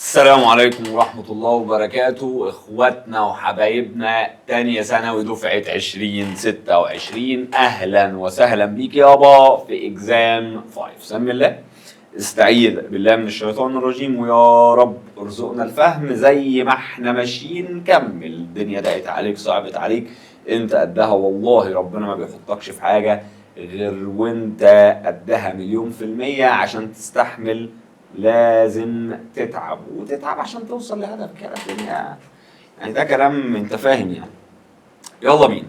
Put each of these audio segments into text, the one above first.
السلام عليكم ورحمة الله وبركاته، اخواتنا وحبايبنا تانية ثانوي دفعة 2026. اهلا وسهلا بيك يابا في اكزام 5. سمي الله، استعيذ بالله من الشيطان الرجيم، ويا رب ارزقنا الفهم زي ما احنا ماشيين. كمل، الدنيا ضاقت عليك صعبت عليك، انت قدها والله. ربنا ما بيحطكش في حاجة غير وانت قدها 1,000,000%. عشان تستحمل لازم تتعب، وتتعب عشان توصل لهدفك. يا الدنيا يعني ده كلام انت فاهم يعني. يلا بينا.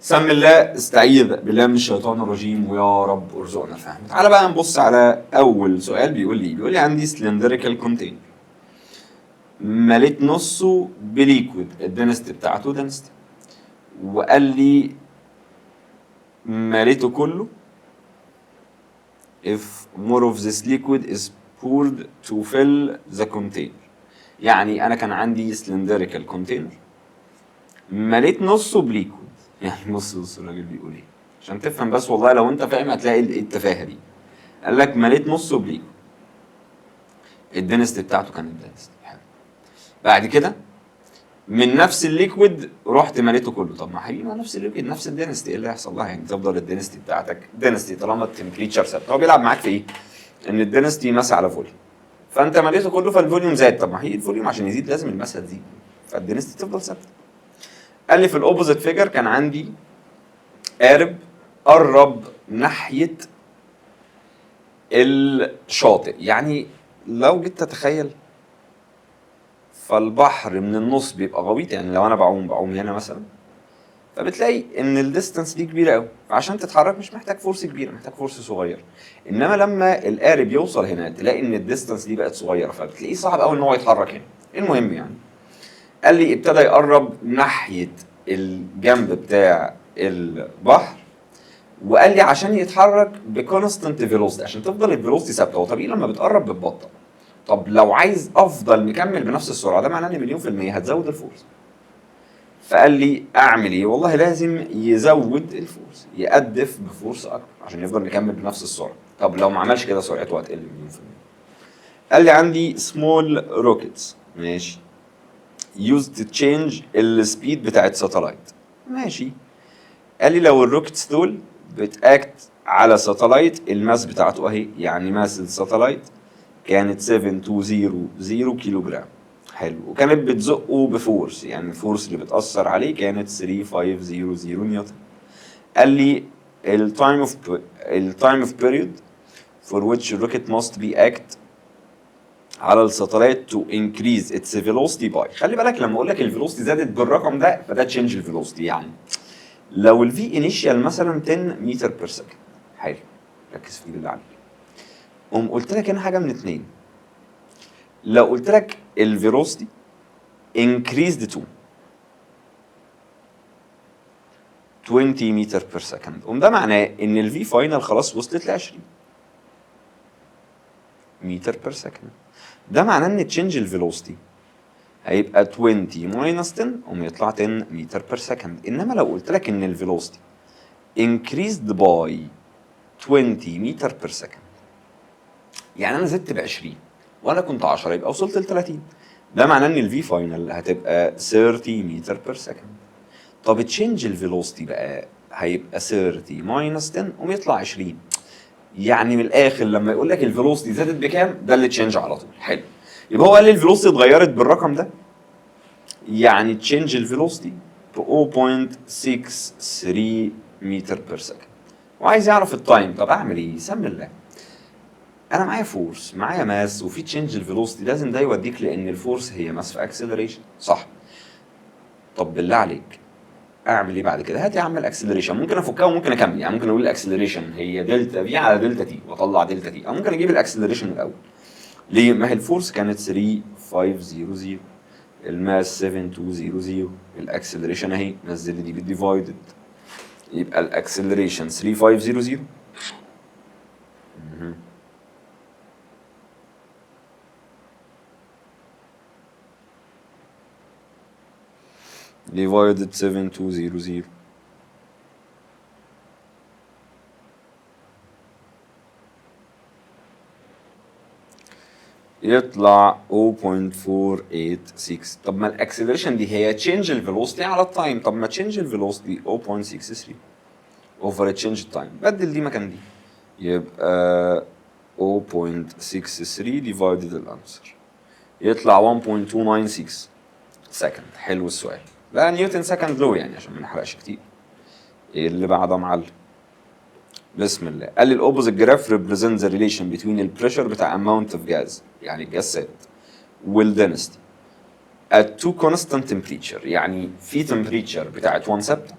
سم الله، استعيذ بالله من الشيطان الرجيم، ويا رب ارزقنا الفهم. تعالى بقى نبص على اول سؤال. بيقول لي عندي سلندريكال كونتينر، مليت نصه بليكويد، الدنست بتاعته دنست، وقال لي مليته كله if more of this liquid is poured to fill the container. يعني انا كان عندي سلندريكال كونتينر، مليت نصه بليكويد. يعني بص الراجل بيقول ايه عشان تفهم بس، والله لو انت فاهم هتلاقي التفاهه دي. قال لك مليت نصه بليكويد، الدنست بتاعته كانت دنست. حلو. بعد كده من نفس الليكويد رحت مليته كله. طب ما حبيبي، ما نفس الليكويد نفس الدنستي، ايه اللي هيحصل لها؟ يعني تفضل الدنستي بتاعتك دنستي طالما التمبريتشر ثابت. هو بيلعب معاك في ايه؟ ان الدنستي ماسه على فوليوم، فانت مليته كله فالفوليوم زاد. طب ما هي الفوليوم عشان يزيد لازم الماسه تزيد، فالدنستي تفضل ثابته. قال لي في الاوبوزيت فيجر كان عندي قرب ناحيه الشاطئ. يعني لو جيت تتخيل، فالبحر من النص بيبقى غويط. يعني لو انا بعوم هنا مثلا، فبتلاقي ان الديستانس دي كبيره قوي، فعشان تتحرك مش محتاج فورس كبيره، محتاج فورس صغير. انما لما القارب يوصل هنا تلاقي ان الديستانس دي بقت صغيره، فبتلاقيه صعب قوي ان هو يتحرك هنا. المهم يعني، قال لي ابتدى يقرب ناحيه الجنب بتاع البحر، وقال لي عشان يتحرك بكونستنت فيلوسيتي، عشان تفضل الفيلوسيتي ثابته. هو طبيعي لما بتقرب بتبطأ. طب لو عايز افضل مكمل بنفس السرعه، ده معناه ان 1,000,000% هتزود الفورس. فقال لي اعمل ايه؟ والله لازم يزود الفورس، يقدف بفورس اكبر عشان يفضل مكمل بنفس السرعه. طب لو ما عملش كده سرعته هتقل 1,000,000%. قال لي عندي سمول روكيتس، ماشي، used to change السبيد بتاعت ساتلايت، ماشي. قال لي لو الروكيتس دول بتاكت على ساتلايت الماس بتاعته اهي، يعني ماس الساتلايت كانت 7200 كيلو جرام. حلو. وكانت بتزقه بفورس، يعني الفورس اللي بتأثر عليه كانت 3500 نيوتن. قال لي التايم اوف بيريود for which rocket must be act على الساتلايت to increase its velocity by. خلي بالك لما اقول لك الفيلوسيتي زادت بالرقم ده فده تشينج الفيلوسيتي. يعني لو الفي انيشال مثلا 10 متر بير سكند، حلو، ركز فيه بالله عليك. قلت لك هنا حاجه من اتنين. لو قلت لك الفيلوسيتي increased to 20 متر بير سكند، ده معناه ان الفي فاينل خلاص وصلت ل 20 متر بير سكند. ده معناه ان تشينج الفيلوسيتي هيبقى 20 ماينس 10 يطلع 10 متر بير سكند. انما لو قلت لك ان الفيلوسيتي increased by 20 متر بير سكند، يعني انا زدت ب 20 وانا كنت 10 يبقى وصلت ل 30. ده معناه ان الفي فاينل هتبقى 30 متر بير سكند. طب تشينج الفيلوسيتي بقى هيبقى 30 ماينس 10 يطلع 20. يعني من الاخر لما يقول لك الفيلوسيتي زادت بكام، ده اللي تشينج على طول. حلو. يبقى هو قال لي الفيلوسيتي اتغيرت بالرقم ده، يعني تشينج الفيلوسيتي ب 0.63 متر بير سكند. وعايز يعرف التايم. طب اعمل ايه؟ سمي الله. انا معايا فورس، معايا ماس، وفي تشينج الفيلوسيتي، لازم ده يوديك لان الفورس هي ماس في اكسلريشن، صح؟ طب بالله عليك اعمل ايه بعد كده؟ هات يا عم الاكسلريشن، ممكن افكها وممكن اكمل. يعني ممكن اقول الاكسلريشن هي دلتا في على دلتا تي واطلع دلتا تي، او ممكن اجيب الاكسلريشن الاول. ليه؟ ما هي الفورس كانت 3500، الماس 7200، الاكسلريشن اهي نزل لي دي بالديفايدد، يبقى الاكسلريشن 3500 divided 7200 يطلع 0.486. طب ما الاكسلريشن دي هي تشينج الفيلوسيتي على التايم، طب ما تشينج الفيلوسيتي 0.63 اوفر تشينج التايم، بدل دي مكان دي، يبقى 0.63 ديفايدد الانسر يطلع 1.296 سكند. حلو السؤال. لا نيوتن سكند لو يعني عشان ما نحرقش كتير. ايه اللي بعده يا معلم؟ بسم الله. قال لي الاوبوزيت جراف ريبريزنت ذا ريليشن بتوين البريشر بتاع اماونت اوف جاز، يعني الجاز ثابت، والدنستي at two constant temperature، يعني في temperature بتاعت 1 ثابته،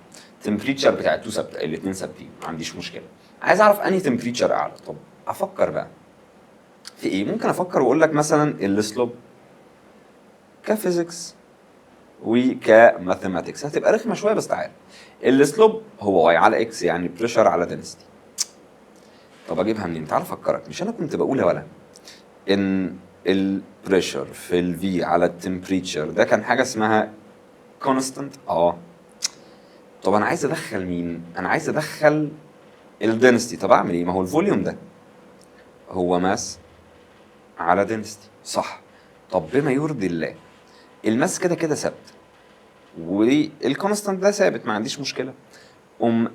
temperature بتاعت 2 ثابته، الاثنين ثابتين، ما عنديش مشكله. عايز اعرف انهي temperature اعلى. طب افكر بقى في ايه؟ ممكن افكر واقول لك مثلا السلوب كفيزيكس وكماثيماتكس هتبقى رخمه شويه، بس تعال. السلوب هو واي على اكس، يعني بريشر على دنستي. طب اجيبها منين؟ تعال افكرك. مش انا كنت بقول يا ولا ان البريشر في الفي على التمبريتشر ده كان حاجه اسمها كونستانت؟ طب انا عايز ادخل مين؟ انا عايز ادخل الدنستي. طب اعمل ايه؟ ما هو الفوليوم ده هو ماس على دنستي، صح؟ طب بما يرضي الله الماس كده كده ثابت والكونستانت ده ثابت، ما عنديش مشكله.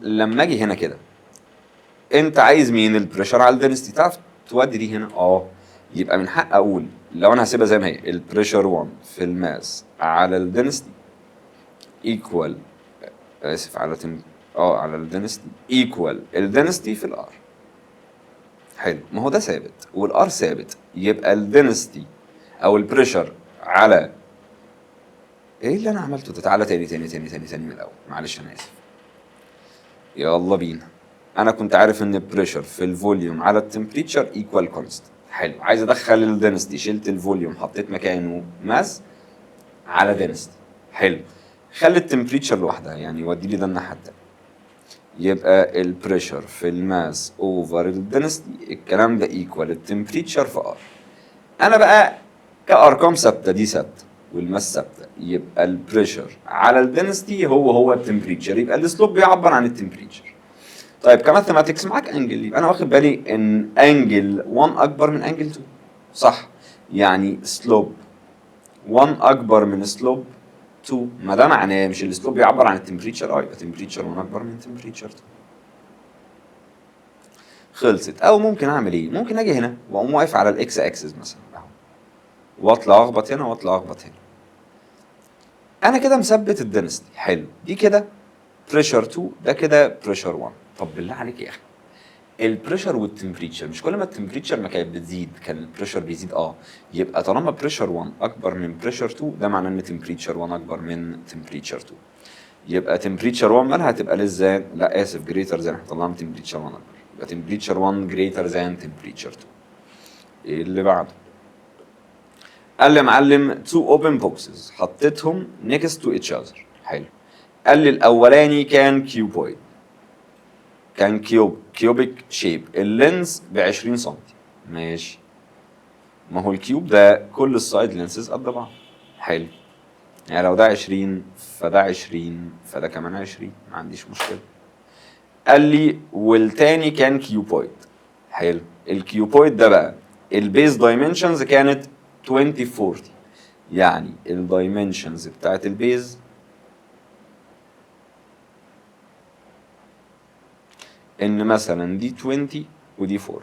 لما اجي هنا كده، انت عايز مين؟ البريشر على الدنستي. تعرف تودي دي هنا؟ يبقى من حق اقول لو انا هسيبها زي ما هي، البريشر 1 في الماس على الدنستي ايكوال، اسف على على الدنستي ايكوال الدنستي في الار. حلو، ما هو ده ثابت والار ثابت، يبقى الدنستي او البريشر على ايه اللي انا عملته ده؟ تعالى تاني تاني تاني تاني تاني من الاول، معلش انا اسف. يلا بينا. انا كنت عارف ان البريشر في الفوليوم على التمبريتشر ايكوال كونستنت. حلو، عايز ادخل الدنستي، شلت الفوليوم حطيت مكانه ماس على دنستي. حلو، خلي التمبريتشر لوحدها، يعني ودي لي ده الناحيه التانيه، يبقى البريشر في الماس اوفر الدنستي الكلام ده ايكوال التمبريتشر في ار. انا بقى كارقام ثابته، دي ثابته والماس ثابته، يبقى البريشر على الدنستي هو التمبريتشر، يبقى السلوب بيعبر عن التمبريتشر. طيب كماثيماتكس معاك انجل، يبقى انا واخد بالي ان انجل 1 اكبر من انجل 2، صح؟ يعني سلوب 1 اكبر من سلوب 2، ما ده معناه مش السلوب بيعبر عن التمبريتشر؟ يبقى تمبريتشر 1 اكبر من تمبريتشر 2. خلصت. او ممكن اعمل ايه؟ ممكن اجي هنا واقوم واقف على الاكس اكسس مثلا اهو، واطلع اخبط هنا واطلع اخبط هنا. انا كده مثبت الدنستي. حلو، دي كده بريشر 2، ده كده بريشر 1. طب بالله عليك يا اخي، البريشر والتمبريتشر مش كل ما التمبريتشر ما كانت بتزيد كان البريشر بيزيد؟ يبقى طالما بريشر 1 اكبر من بريشر 2 ده معناه ان تمبريتشر 1 اكبر من تمبريتشر 2. يبقى تمبريتشر 1 مالها هتبقى للزان، لا اسف جريتر زان، احنا طلعنا تمبريتشر 1 اكبر، يبقى تمبريتشر 1 جريتر زان تمبريتشر 2. ايه اللي بعده؟ قال لي يا معلم تو اوبن بوكسز حطيتهم نيكست تو اتش اذر. حلو، قال لي الاولاني كان كيوبويد، كان كيوبيك شيب، اللينز ب 20 سم. ماشي، ما هو الكيوب ده كل السايد لينسز قد بعض. حلو، يعني لو ده 20 فده 20 فده كمان 20، ما عنديش مشكله. قال لي والتاني كان كيوبويد. حلو، الكيوبويد ده بقى البيز دايمنشنز كانت 2040، يعني الدايمنشنز بتاعت البيز ان مثلا دي 20 ودي 40.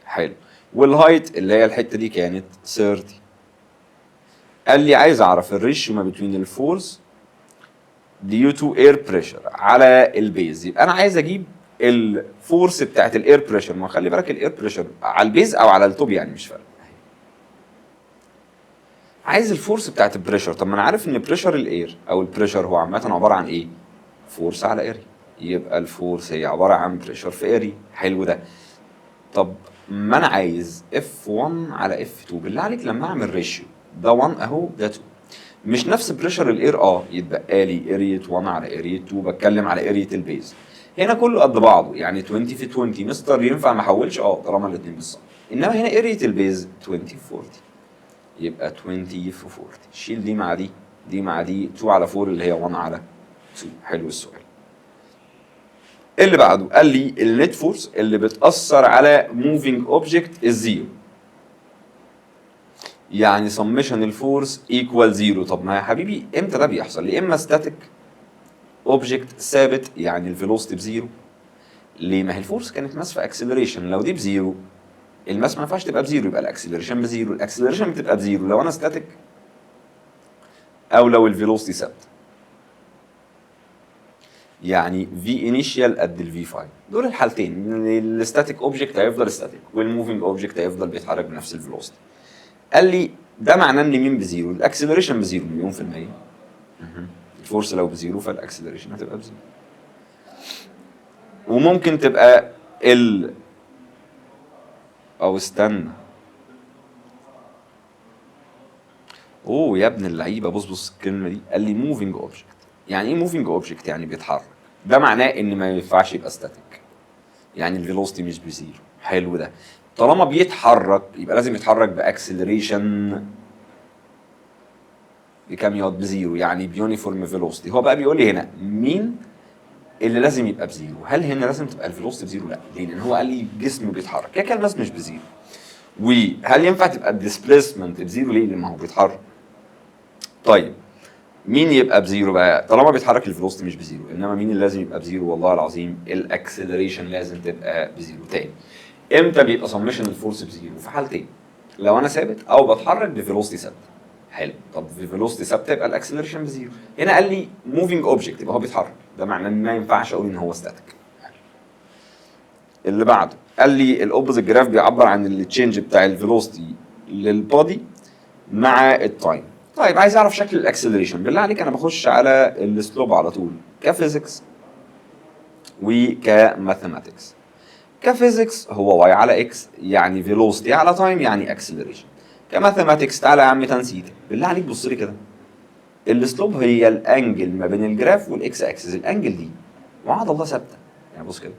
حلو، والهايت اللي هي الحته دي كانت 30. قال لي عايز اعرف الريشيو ما بين الفورس ديو تو اير بريشر على البيز. يبقى انا عايز اجيب الفورس بتاعت الاير بريشر، ما خلي بالك الاير بريشر على البيز او على التوب يعني مش فارق. عايز الفورس بتاعت البريشر. طب ما انا عارف ان بريشر الاير او البريشر هو عامه عباره عن ايه؟ فورس على اريا، يبقى الفورس هي عباره عن بريشر في اريا. حلو ده. طب ما انا عايز F1 على F2. بالله عليك لما اعمل ريشيو ده 1 اهو ده 2، مش نفس بريشر الاير؟ يتبقى لي اريا 1 على اريا 2، بتكلم على اريا البيز. هنا كله قد بعضه، يعني 20 في 20 مستر ينفع ما احولش؟ طالما الاثنين بالظبط. انما هنا اريا البيز 20 في 40، يبقى 20 في 40. شيل دي مع دي، دي مع دي، 2 على 4 اللي هي 1 على 2. حلو السؤال. اللي بعده قال لي النت فورس اللي بتأثر على موفينج اوبجكت الزيرو. يعني سمشن الفورس ايكوال زيرو. طب ما يا حبيبي امتى ده بيحصل؟ يا اما ستاتيك اوبجكت ثابت يعني الفيلوسيتي بزيرو. ليه؟ ما هي الفورس كانت ماس في اكسلريشن، لو دي بزيرو الماس ما ينفعش تبقى بزيرو، يبقى الاكسلريشن بزيرو. الاكسلريشن بتبقى بزيرو لو انا ستاتيك او لو الفيلوسيتي ثابته. يعني في انيشال قد الفي فاي، دول الحالتين. الستاتيك اوبجكت هيفضل ستاتيك والموفينج اوبجكت هيفضل بيتحرك بنفس الفيلوسيتي. قال لي ده معناه ان مين بزيرو؟ الاكسلريشن بزيرو مليون في المية. الفورس لو بزيرو فالاكسلريشن هتبقى بزيرو. وممكن تبقى او استنى، اوه يا ابن اللعيبه، بص الكلمه دي. قال لي موفينج اوبجكت. يعني ايه موفينج اوبجكت؟ يعني بيتحرك. ده معناه ان ما ينفعش يبقى ستاتيك، يعني الفيلوسيتي مش بزيرو. حلو ده. طالما بيتحرك يبقى لازم يتحرك باكسلريشن بكام ياض؟ بزيرو، يعني بيونيفورم فيلوسيتي. هو بقى بيقول لي هنا مين اللي لازم يبقى بزيرو. هل هنا لازم تبقى الفيلوسيتي بزيرو؟ لا. ليه؟ لان هو قال لي جسم بيتحرك، كده كده الماس مش بزيرو. وهل ينفع تبقى الديسبيسمنت بزيرو؟ ليه؟ لان ما هو بيتحرك. طيب مين يبقى بزيرو بقى؟ طالما بيتحرك الفيلوسيتي مش بزيرو. انما مين اللي لازم يبقى بزيرو؟ والله العظيم الاكسلريشن لازم تبقى بزيرو. تاني، امتى بيبقى سمشن الفورس بزيرو؟ في حالتين، لو انا ثابت او بتحرك بفيلوسيتي ثابته. حلو. طب في فيلوسيتي ثابته يبقى الاكسلريشن بزيرو. هنا قال لي موفينج اوبجكت يبقى هو بيتحرك، ده معناه ان ما ينفعش اقول ان هو ستاتيك. اللي بعده قال لي الاوبوزيت جراف بيعبر عن التشينج بتاع الفيلوسيتي للبادي مع التايم. طيب عايز اعرف شكل الاكسلريشن. بالله عليك انا بخش على السلوب على طول، كفيزيكس وكماثيماتكس. كفيزيكس هو واي على اكس يعني فيلوسيتي على تايم يعني اكسلريشن. كماثيماتكس تعالى يا عم تنسيت، بالله عليك بص لي كده. السلوب هي الانجل ما بين الجراف والاكس اكسس. الانجل دي وعد الله ثابته، يعني بص كده،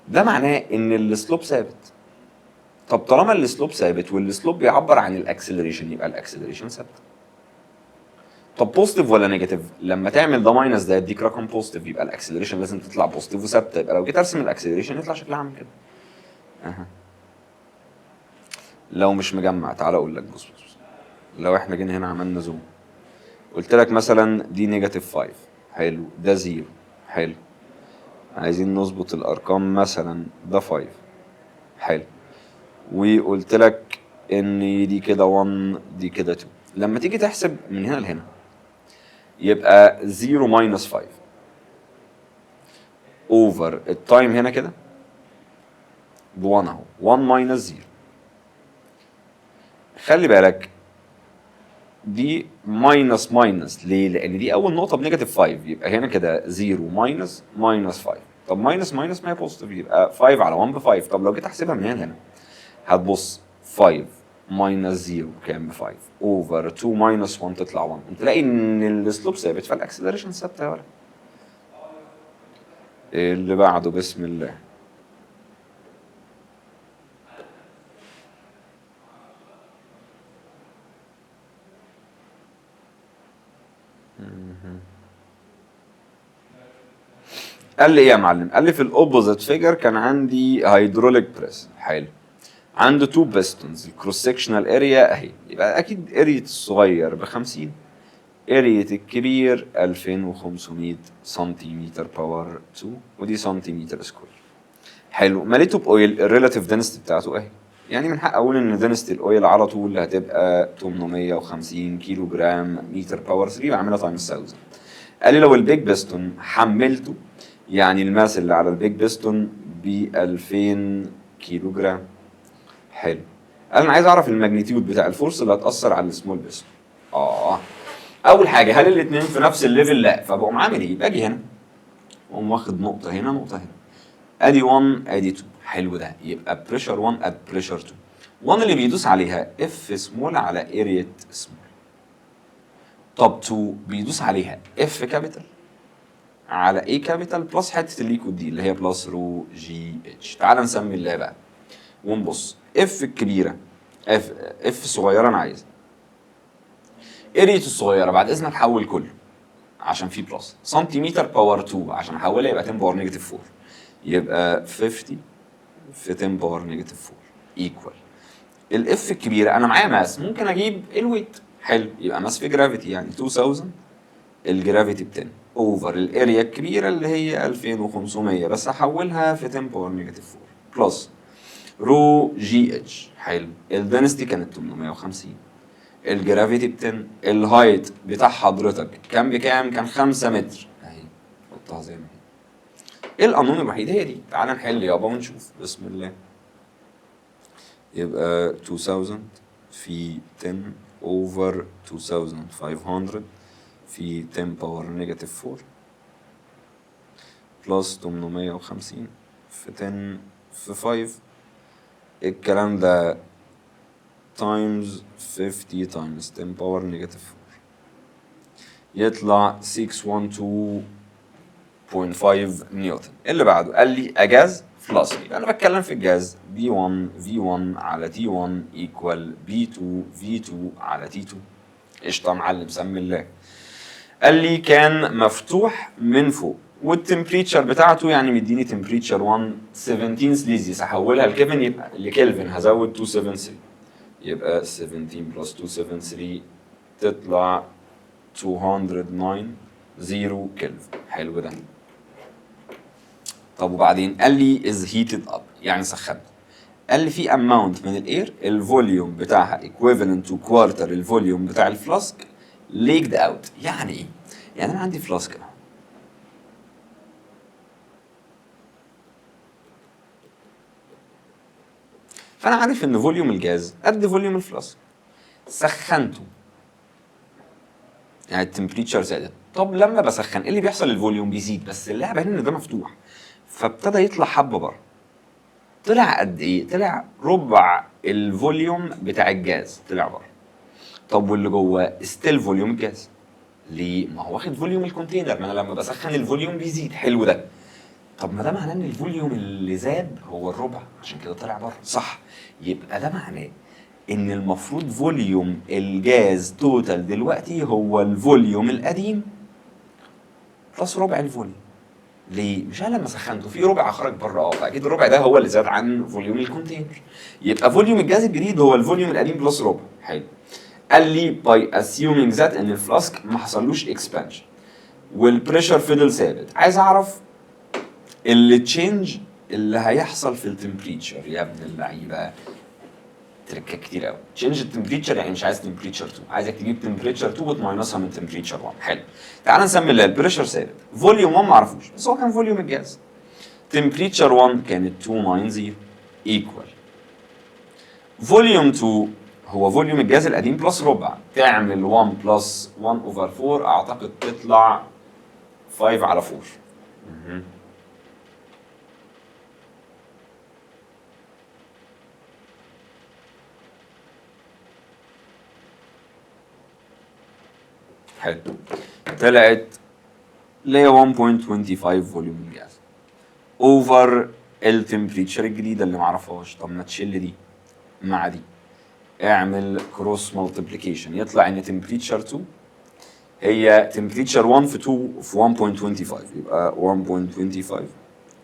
ده معناه ان السلوب ثابت. طب طالما السلوب ثابت والسلوب بيعبر عن الاكسلريشن يبقى الاكسلريشن ثابته. طب بوزيتيف ولا نيجاتيف؟ لما تعمل ده ماينس ده يديك رقم بوزيتيف، يبقى الاكسلريشن لازم تطلع بوزيتيف وثابته. يبقى لو جيت ارسم الاكسلريشن يطلع شكلها عامل كده. اها. لو مش مجمع تعالى اقول لك، بص. لو احنا جينا هنا عملنا زوم، قلت لك مثلا دي نيجاتيف 5، حلو، ده 0، حلو، عايزين نظبط الارقام، مثلا ده 5، حلو، وقلت لك ان دي كده 1 دي كده 2. لما تيجي تحسب من هنا لهنا يبقى 0 ماينس 5 اوفر التايم هنا كده ب 1 اهو، 1 ماينس 0. خلي بالك دي ماينس ماينس، ليه؟ لان دي اول نقطه بنيجاتيف 5، يبقى هنا كده 0 ماينس ماينس 5. طب ماينس ماينس ما هي بوزيتيف، يبقى 5 على 1 ب 5. طب لو جيت احسبها من هنا لهنا هتبص 5 ماينس 0 كام؟ ب 5 اوفر 2 ماينس 1 تطلع 1. انت تلاقي ان السلوب ثابت فالاكسلريشن ثابته يا ولد. اللي بعده بسم الله. قال لي ايه يا معلم؟ قال لي في الاوبوزيت فيجر كان عندي هيدروليك بريس، حلو، عنده تو بيستونز، الكروس سكشنال اريا اهي، يبقى اكيد اريا الصغير ب 50، اريا الكبير 2500 سنتيمتر باور 2، ودي سنتيمتر سكوير. حلو، مليته باويل، الريلاتيف دنسيتي بتاعته اهي. يعني من حق اقول ان دنسيتي الاويل على طول هتبقى 850 كيلو جرام متر باور 3، بعملها تايمز 1000. قال لي لو البيج بيستون حملته، يعني الماس اللي على البيج بيستون ب 2000 كيلو جرام. حلو. قال انا عايز اعرف الماجنتيود بتاع الفورس اللي هتاثر على السمول بيستون. اول حاجه، هل الاثنين في نفس الليفل؟ لا. فبقوم عامل ايه؟ باجي هنا واقوم واخد نقطه هنا نقطه هنا، ادي 1 ادي 2. حلو ده. يبقى بريشر 1 ات بريشر 2. 1 اللي بيدوس عليها اف سمول على اريا سمول. طب 2 بيدوس عليها اف كابيتال على اي كابيتال بلس حته الليكود دي اللي هي بلس رو جي اتش. تعال نسمي الله بقى ونبص. اف الكبيره، اف الصغيره انا عايزها، اريا الصغيره بعد اذنك حول كله عشان في بلس، سنتيمتر باور 2 عشان احولها يبقى 10 باور نيجاتيف 4، يبقى 50 في 10 باور نيجاتيف 4 ايكوال الاف الكبيره انا معايا ماس، ممكن اجيب الويت. حلو، يبقى ماس في جرافيتي يعني 2000، الجرافيتي ب 10 اوفر الاريا الكبيره اللي هي 2500 بس هحولها في 10 باور نيجاتيف 4 بلس رو جي اتش. حلو، الدنستي كانت 850، الجرافيتي ب 10، الهايت بتاع حضرتك كان بكام؟ كان 5 متر اهي، حطها زي ما هي. ايه القانون الوحيد؟ هي دي. تعال نحل يابا ونشوف. بسم الله. يبقى 2000 في 10 اوفر 2500 في 10 باور نيجاتيف 4 بلس 850 في 10 في 5. الكلام ده تايمز 50 تايمز 10 باور نيجاتيف 4 يطلع 612.5 نيوتن. اللي بعده قال لي اجاز فلاسك. انا بتكلم في الجاز B1 V1 على T1 ايكوال B2 V2 على T2. قشطه يا معلم، سمي الله. قال لي كان مفتوح من فوق والتمبريتشر بتاعته يعني مديني تمبريتشر 117 سليزيوس، هحولها لكيفن يبقى لكلفن، هزود 273 يبقى 17 بلس 273 تطلع 209 كلفن. حلو ده. طب وبعدين قال لي از هيتد اب يعني سخنته. قال لي في اماونت من الاير الفوليوم بتاعها equivalent to quarter الفوليوم بتاع الفلاسك leaked out. يعني ايه؟ يعني انا عندي فلاسك اهو، فانا عارف ان فوليوم الجاز قد فوليوم الفلاسك، سخنته يعني التمبريتشر زادت. طب لما بسخن ايه اللي بيحصل؟ الفوليوم بيزيد، بس اللعبه هنا ان ده مفتوح فابتدى يطلع حبه بره. طلع قد ايه؟ طلع ربع الفوليوم بتاع الجاز طلع بره. طب واللي جوه ستيل فوليوم الجاز. ليه؟ ما هو واخد فوليوم الكونتينر، ما انا لما بسخن الفوليوم بيزيد. حلو ده. طب ما ده معناه ان الفوليوم اللي زاد هو الربع، عشان كده طلع بره. صح، يبقى ده معناه ان المفروض فوليوم الجاز توتال دلوقتي هو الفوليوم القديم بلس ربع الفوليوم. ليه؟ مش انا لما سخنته في ربع خرج بره، فاكيد الربع ده هو اللي زاد عن فوليوم الكونتينر. يبقى فوليوم الجاز الجديد هو الفوليوم القديم بلس ربع. حلو. قال لي باي اسيومينج ذات ان الفلاسك ما حصلوش اكسبانشن والبريشر فضل ثابت، عايز اعرف اللي تشينج اللي هيحصل في التمبريتشر. يا ابن اللعيبه، تركات كتير قوي. تشينج التمبريتشر يعني مش عايز تمبريتشر 2، عايزك تجيب تمبريتشر 2 وتماينسها من تمبريتشر 1. حلو. تعال نسمي اللي البريشر ثابت، فوليوم 1 ما اعرفوش بس هو كان فوليوم الجاز. تمبريتشر 1 كانت 290 ايكوال فوليوم 2 هو فوليوم الجاز القديم بلس ربع، تعمل 1 بلس 1 اوفر 4 اعتقد تطلع 5 على 4. حلو، طلعت اللي هي 1.25 فوليوم الجاز اوفر التمبريتشر الجديده اللي معرفهاش. طب ما تشيل دي مع دي، اعمل كروس مالتيبليكيشن، يطلع ان تمبريتشر 2 هي تمبريتشر 1 في 2 في 1.25، يبقى 1.25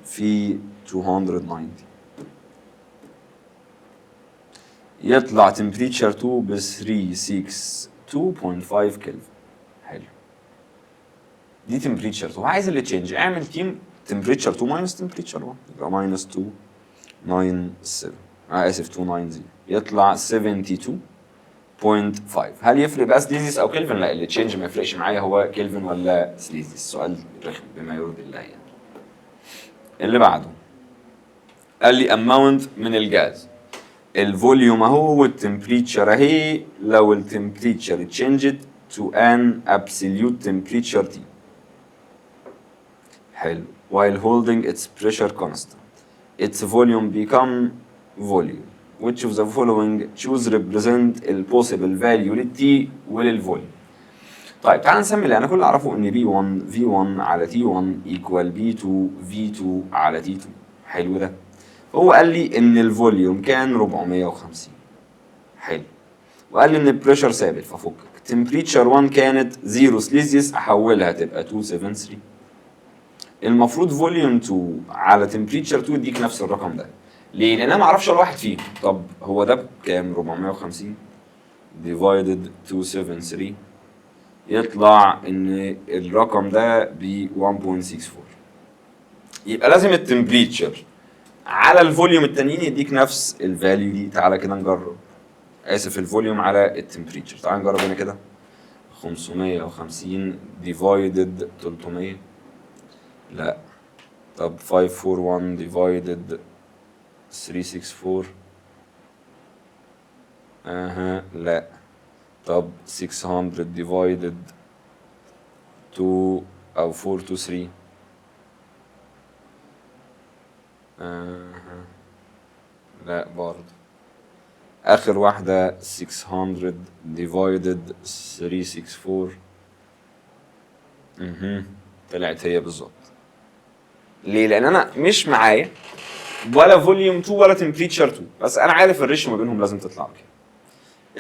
في 290 يطلع تمبريتشر 2 ب 362.5 كلفن. حلو، دي تمبريتشر 2. عايز اللي تشينج، اعمل تمبريتشر 2 ماينس تمبريتشر 1 يبقى ماينس 297 اسف 290 يطلع 72.5. هل يفرق بقى سليزيس او كلفن؟ لا، اللي تشينج ما يفرقش معايا هو كلفن ولا سليزيس. السؤال رخم بما يرضي الله يعني. اللي بعده قال لي اماونت من الجاز، الفوليوم اهو والتمبريتشر اهي. لو التمبريتشر تشينجد تو ان ابسوليوت تمبريتشر تي، حلو، while holding its pressure constant its volume become volume which of the following choose represent ال possible value للتي وللفوليوم. طيب تعال نسمي اللي انا كل اللي اعرفه ان B1 V1 على T1 equal B2 V2 على T2. حلو ده. هو قال لي ان الفوليوم كان 450. حلو، وقال لي ان البريشر ثابت ففكك. تمبريتشر 1 كانت 0 سليزيوس، احولها تبقى 273. المفروض فوليوم 2 على تمبريتشر 2 يديك نفس الرقم ده. ليه؟ لان انا ما اعرفش ولا واحد فيهم. طب هو ده بكام؟ 450 divided 273 يطلع ان الرقم ده ب 1.64. يبقى لازم التمبريتشر على الفوليوم التانيين يديك نفس الفاليو دي. تعالى كده نجرب. اسف، الفوليوم على التمبريتشر. تعالى نجرب هنا كده. 550 divided 300 لا. طب 541 divided 364 لا. طب 600 divided 2 او 423 لا برضه. اخر واحدة 600 divided 364 طلعت هي بالظبط. ليه؟ لان انا مش معايا ولا فوليوم 2 ولا تمبريتشر 2، بس انا عارف الريشيو ما بينهم لازم تطلع كده.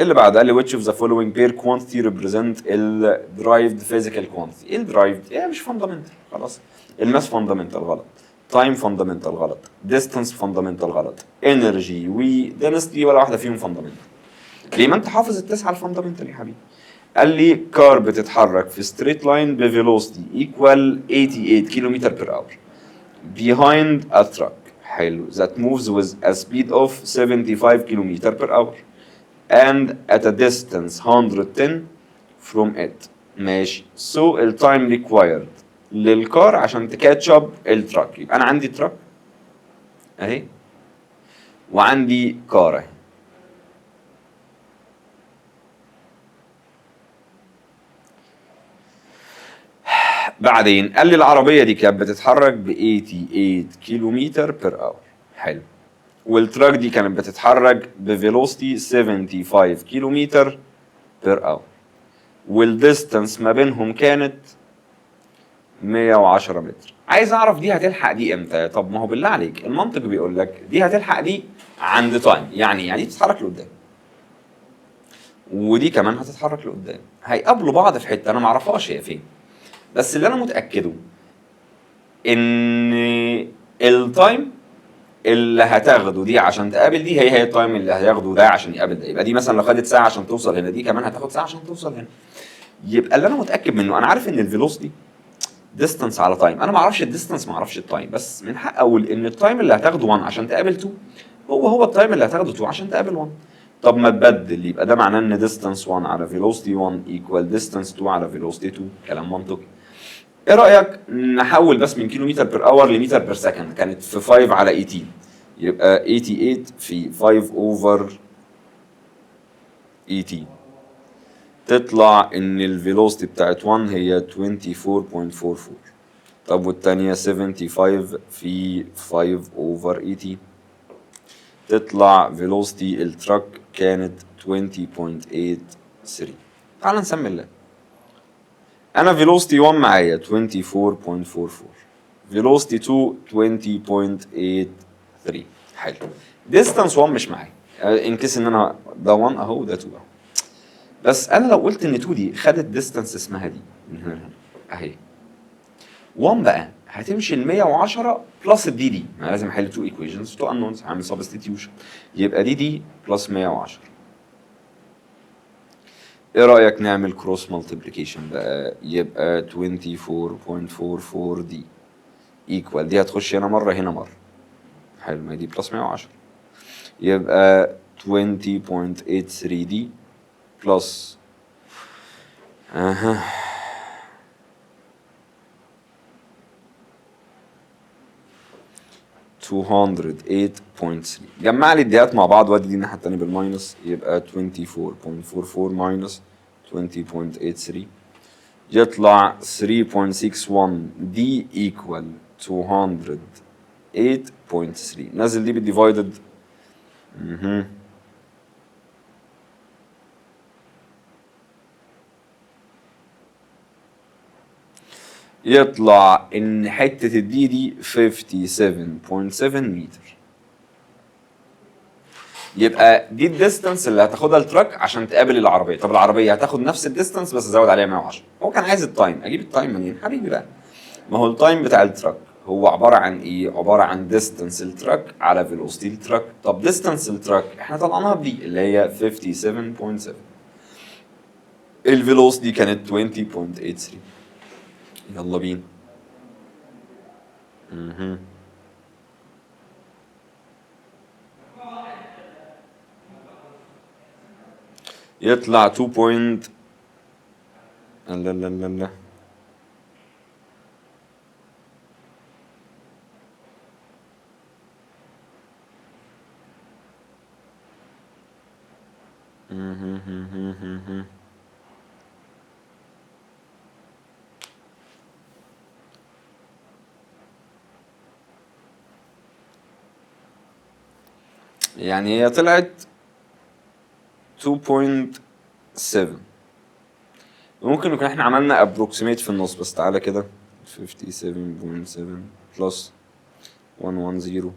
اللي بعد قال لي which of the following pair quantity represent ال derived physical quantity. ايه ال derived؟ ايه مش fundamental. خلاص. الماس fundamental غلط، time fundamental غلط، distance fundamental غلط، energy و density ولا واحده فيهم fundamental. ليه؟ ما انت حافظ التسعه الفاندامنتال يا حبيبي. قال لي كار بتتحرك في ستريت لاين بفيلوسيتي ايكوال 88 كيلومتر بير اور behind a truck حلو that moves with a speed of 75 كيلومتر بير اور and at a distance 110 from it. ماشي. so ال time required للكار عشان تكاتش اب التراك. يبقى انا عندي تراك اهي وعندي كار اهي. بعدين قال لي العربيه دي كانت بتتحرك ب 88 كيلومتر بير اور. حلو. والتراك دي كانت بتتحرك بفيلوسيتي 75 كيلومتر بير اور. والديستانس ما بينهم كانت 110 متر. عايز اعرف دي هتلحق دي امتى؟ طب ما هو بالله عليك المنطق بيقول لك دي هتلحق دي عند تايم، يعني دي تتحرك لقدام ودي كمان هتتحرك لقدام، هيقابلوا بعض في حته انا ما اعرفهاش هي فين. بس اللي انا متاكده ان التايم اللي هتاخده دي عشان تقابل دي هي التايم اللي هياخده ده عشان يقابل ده. يبقى دي مثلا لو خدت ساعه عشان توصل هنا، دي كمان هتاخد ساعه عشان توصل هنا. يبقى اللي انا متاكد منه، انا عارف ان الفيلوسيتي ديستانس على تايم. انا ما اعرفش الديستانس، ما اعرفش التايم، بس من حق اقول ان التايم اللي هتاخده 1 عشان تقابل 2 هو التايم اللي هتاخده 2 عشان تقابل 1. طب ما تبدل، يبقى ده معناه ان ديستانس 1 على فيلوسيتي 1 ايكوال ديستانس 2 على فيلوسيتي 2. كلام منطقي. ايه رايك نحول بس من كيلومتر بير اور لمتر بير سكند؟ كانت في 5 على 18، يبقى 88 في 5 اوفر 18 تطلع ان الفيلوسيتي بتاعت 1 هي 24.44. طب والتانية 75 في 5 اوفر 18 تطلع فيلوسيتي التراك كانت 20.83. تعال نسمي الله. انا فيلوسيتي 1 معايا 24.44، فيلوسيتي 2 20.83. حلو. ديستانس 1 مش معايا، ان كيس ان انا ده 1 اهو ده 2 اهو. بس انا لو قلت ان 2 دي خدت ديستانس اسمها دي من هنا لهنا اهي، 1 بقى هتمشي ال 110 بلس الدي دي. ما لازم احل 2 ايكويشنز 2 انونز، هعمل سبستيتيوشن. يبقى دي بلس 110. ايه رايك نعمل كروس مالتيبليكيشن بقى؟ يبقى 24.44 دي ايكوال دي هتخش هنا مره هنا مره. حلو. ما دي بلس 110 يبقى 20.83 دي بلس 208.3. جمع لي الديات مع بعض وادي دي الناحيه الثانيه بالماينس، يبقى 24.44 ماينس 20.83 يطلع 3.61 دي ايكوال 208.3. نزل دي بالديفايدد يطلع ان حته الدي دي 57.7 متر. يبقى دي الديستانس اللي هتاخدها التراك عشان تقابل العربيه. طب العربيه هتاخد نفس الديستانس بس ازود عليها 110. هو كان عايز التايم، اجيب التايم منين حبيبي بقى؟ ما هو التايم بتاع التراك هو عباره عن ايه؟ عباره عن ديستانس التراك على فيلوسيتي التراك. طب ديستانس التراك احنا طلعناها بدي اللي هي 57.7، الفيلوسيتي كانت 20.83. يلا بينا. يطلع 2 بوينت، لا لا لا لا، يعني هي طلعت 2.7. ممكن نكون احنا عملنا ابروكسيميت في النص، بس تعالى كده 57.7 بلس 110.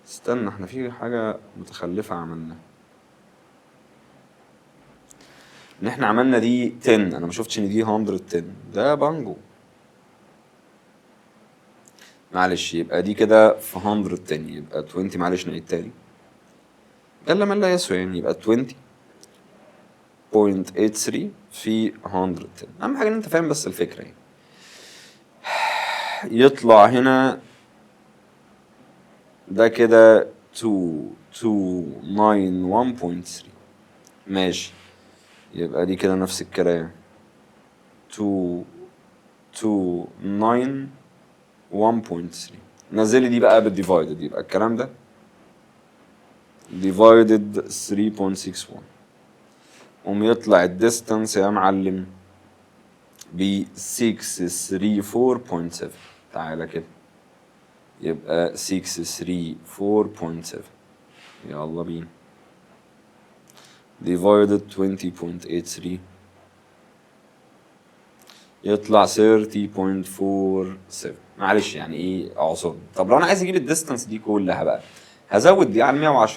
استنى، احنا في حاجة متخلفة عملنا، ان احنا عملنا دي 10. انا ما شفتش ان دي 110، ده بانجو. معلش، يبقى دي كده في 110، يبقى 20. معلش نعيد تاني، قال من لا يسوى يعني، يبقى 20.83 في 110. اهم حاجة ان انت فاهم بس الفكرة يعني. يطلع هنا ده كده 2291.3. ماشي، يبقى دي كده نفس الكلام 2291.3. نزلي دي بقى بالديفايدد، يبقى الكلام ده divided 3.61، قوم يطلع الديستانس يا معلم ب 634.7. تعالى كده، يبقى 634.7. يلا بينا divided 20.83 يطلع 30.47. معلش يعني ايه اعصر. طب لو انا عايز اجيب الديستانس دي كلها بقى، هزود دي على 110،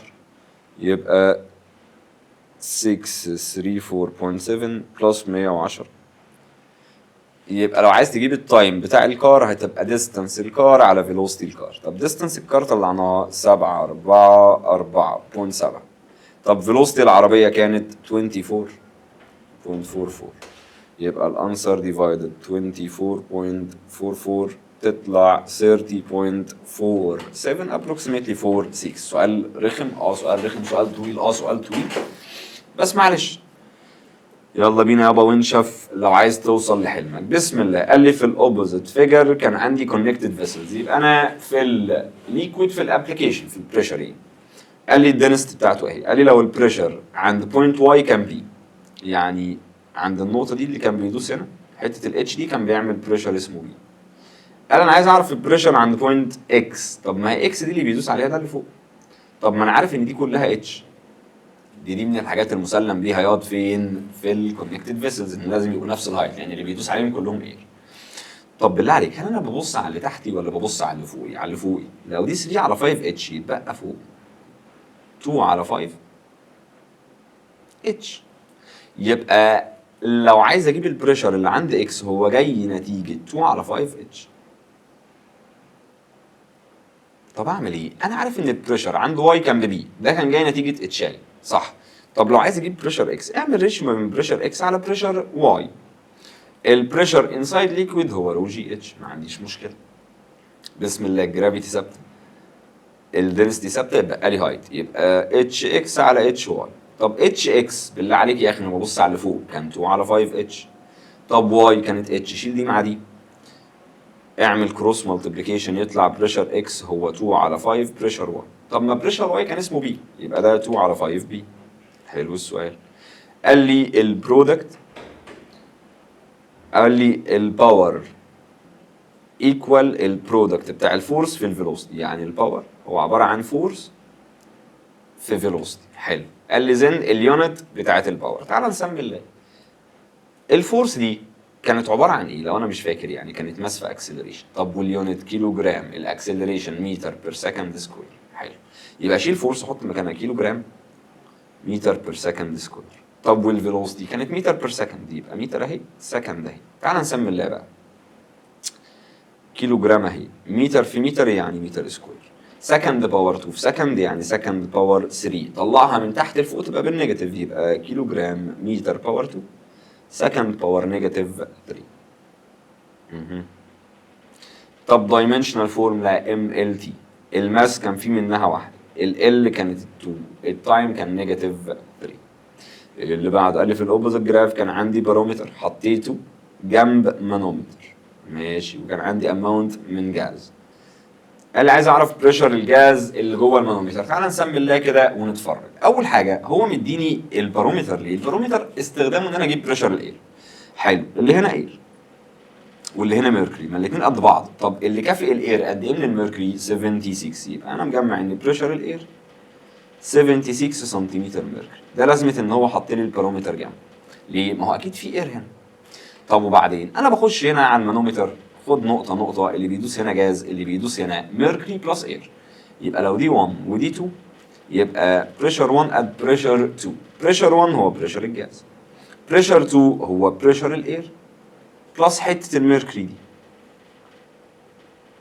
يبقى 634.7 بلس 110. يبقى لو عايز تجيب التايم بتاع الكار، هتبقى ديستانس الكار على فيلوسيتي الكار. طب ديستانس الكار طلعناها 744.7. طب فيلوسيتي العربية كانت 24.44. يبقى الانسر ديفايدد 24.44 تطلع 30.47 approximately 46. سؤال رخم، سؤال رخم، سؤال طويل، سؤال طويل، بس معلش. يلا بينا يابا ونشف لو عايز توصل لحلمك. بسم الله. قال لي في الاوبوزيت فيجر كان عندي كونكتد فيسلز، يبقى انا في الليكويد في الابلكيشن في البريشر ايه. قال لي الدنست بتاعته اهي. قال لي لو البريشر عند بوينت واي كان بي، يعني عند النقطه دي اللي كان بيدوس هنا حته الاتش دي كان بيعمل بريشر اسمه بي. قال انا عايز اعرف البريشر عند بوينت اكس. طب ما هي اكس دي اللي بيدوس عليها ده اللي فوق. طب ما انا عارف ان دي كلها اتش، دي من الحاجات المسلم بيها يقعد فين في الكونكتد فيسلز، ان لازم يبقوا نفس الهايت، يعني اللي بيدوس عليهم كلهم اير. طب بالله عليك، هل انا ببص على اللي تحتي ولا ببص على اللي فوقي؟ على اللي فوقي. لو دي 3 على 5 اتش يتبقى فوق 2 على 5 اتش. يبقى لو عايز اجيب البريشر اللي عند اكس، هو جاي نتيجه 2 على 5 اتش. طب اعمل ايه؟ انا عارف ان البريشر عند واي كان بي، ده كان جاي نتيجه اتشاي، صح؟ طب لو عايز اجيب بريشر اكس، اعمل ريشيو من بريشر اكس على بريشر واي. البريشر انسايد ليكويد هو رو جي اتش، ما عنديش مشكله. بسم الله، الجرافيتي ثابته، الدنسيتي ثابته، يبقى لي هايت، يبقى اتش اكس على اتش واي. طب اتش اكس بالله عليك يا اخي، انا ببص على اللي فوق، كان 2 على 5 اتش. طب واي كانت اتش، شيل دي مع دي، اعمل كروس مالتيبليكيشن، يطلع بريشر اكس هو 2 على 5 بريشر واي. طب ما بريشر واي كان اسمه بي، يبقى ده 2 على 5 بي. حلو السؤال. قال لي البرودكت، قال لي الباور ايكوال البرودكت بتاع الفورس في الفيلوسيتي، يعني الباور هو عباره عن فورس في فيلوسيتي. حلو. قال لي زين اليونت بتاعت الباور. تعال نسمي الله. الفورس دي كانت عباره عن ايه؟ لو انا مش فاكر يعني، كانت ماس في اكسلريشن. طب واليونت كيلو جرام، الاكسلريشن متر بير سكند سكوير. حلو، يبقى شيل فورس حط مكانها كيلو جرام متر بير سكند سكوير. طب والفيلوسيتي كانت متر بير سكند، يبقى متر اهي، سكند اهي. تعال نسمي الله بقى. كيلو جرام اهي، متر في متر يعني متر سكوير. سكند باور 2 في سكند يعني سكند باور 3، طلعها من تحت لفوق تبقى بالنيجاتيف، يبقى كيلو جرام متر باور 2 سكند باور نيجاتيف 3. طب دايمنشنال فورمولا ام ال تي، الماس كان في منها واحده، ال كانت 2، التايم كان نيجاتيف 3. اللي بعد قال لي في الاوبوزيت جراف كان عندي بارومتر حطيته جنب مانومتر، ماشي، وكان عندي اماونت من جاز. قال لي عايز اعرف بريشر الجاز اللي جوه المانومتر. تعالى نسمي الله كده ونتفرج. اول حاجه هو مديني البارومتر ليه؟ البارومتر استخدامه ان انا اجيب بريشر الاير. حلو، اللي هنا اير واللي هنا ميركوري، ما الاثنين قد بعض. طب اللي كافئ الاير قد ايه من الميركوري؟ 76. يبقى انا مجمع ان بريشر الاير 76 سنتيمتر ميركوري. ده لازمه ان هو حط لي البارومتر جنبه. ليه؟ ما هو اكيد في اير هنا. طب وبعدين انا بخش هنا على المانومتر، خد نقطه نقطه، اللي بيدوس هنا جاز، اللي بيدوس هنا ميركوري بلس اير. يبقى لو دي 1 ودي 2 يبقى بريشر 1 ات بريشر 2. بريشر 1 هو بريشر الجاز، بريشر 2 هو بريشر الاير بلس حته الميركوري دي.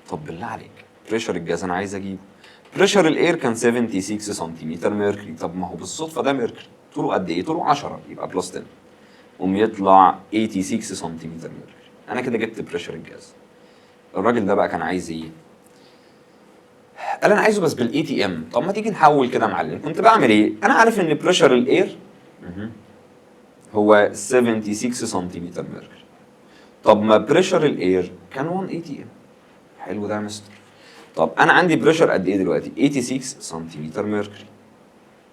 طب بالله عليك بريشر الجاز انا عايز اجيبه. بريشر الاير كان 76 سنتيمتر ميركوري. طب ما هو بالصدفه ده ميركوري، طوله قد ايه؟ طوله 10، يبقى بلس 10 قوم يطلع 86 سنتيمتر ميركوري. انا كده جبت بريشر الجاز. الراجل ده بقى كان عايز ايه؟ قال انا عايزه بس بالاي تي ام. طب ما تيجي نحول كده يا معلم. كنت بعمل ايه؟ انا عارف ان بريشر الاير هو 76 سنتيمتر ميركوري. طب ما بريشر الاير كان 1 اي تي ام. حلو ده يا مستر. طب انا عندي بريشر قد ايه دلوقتي؟ 86 سنتيمتر ميركوري.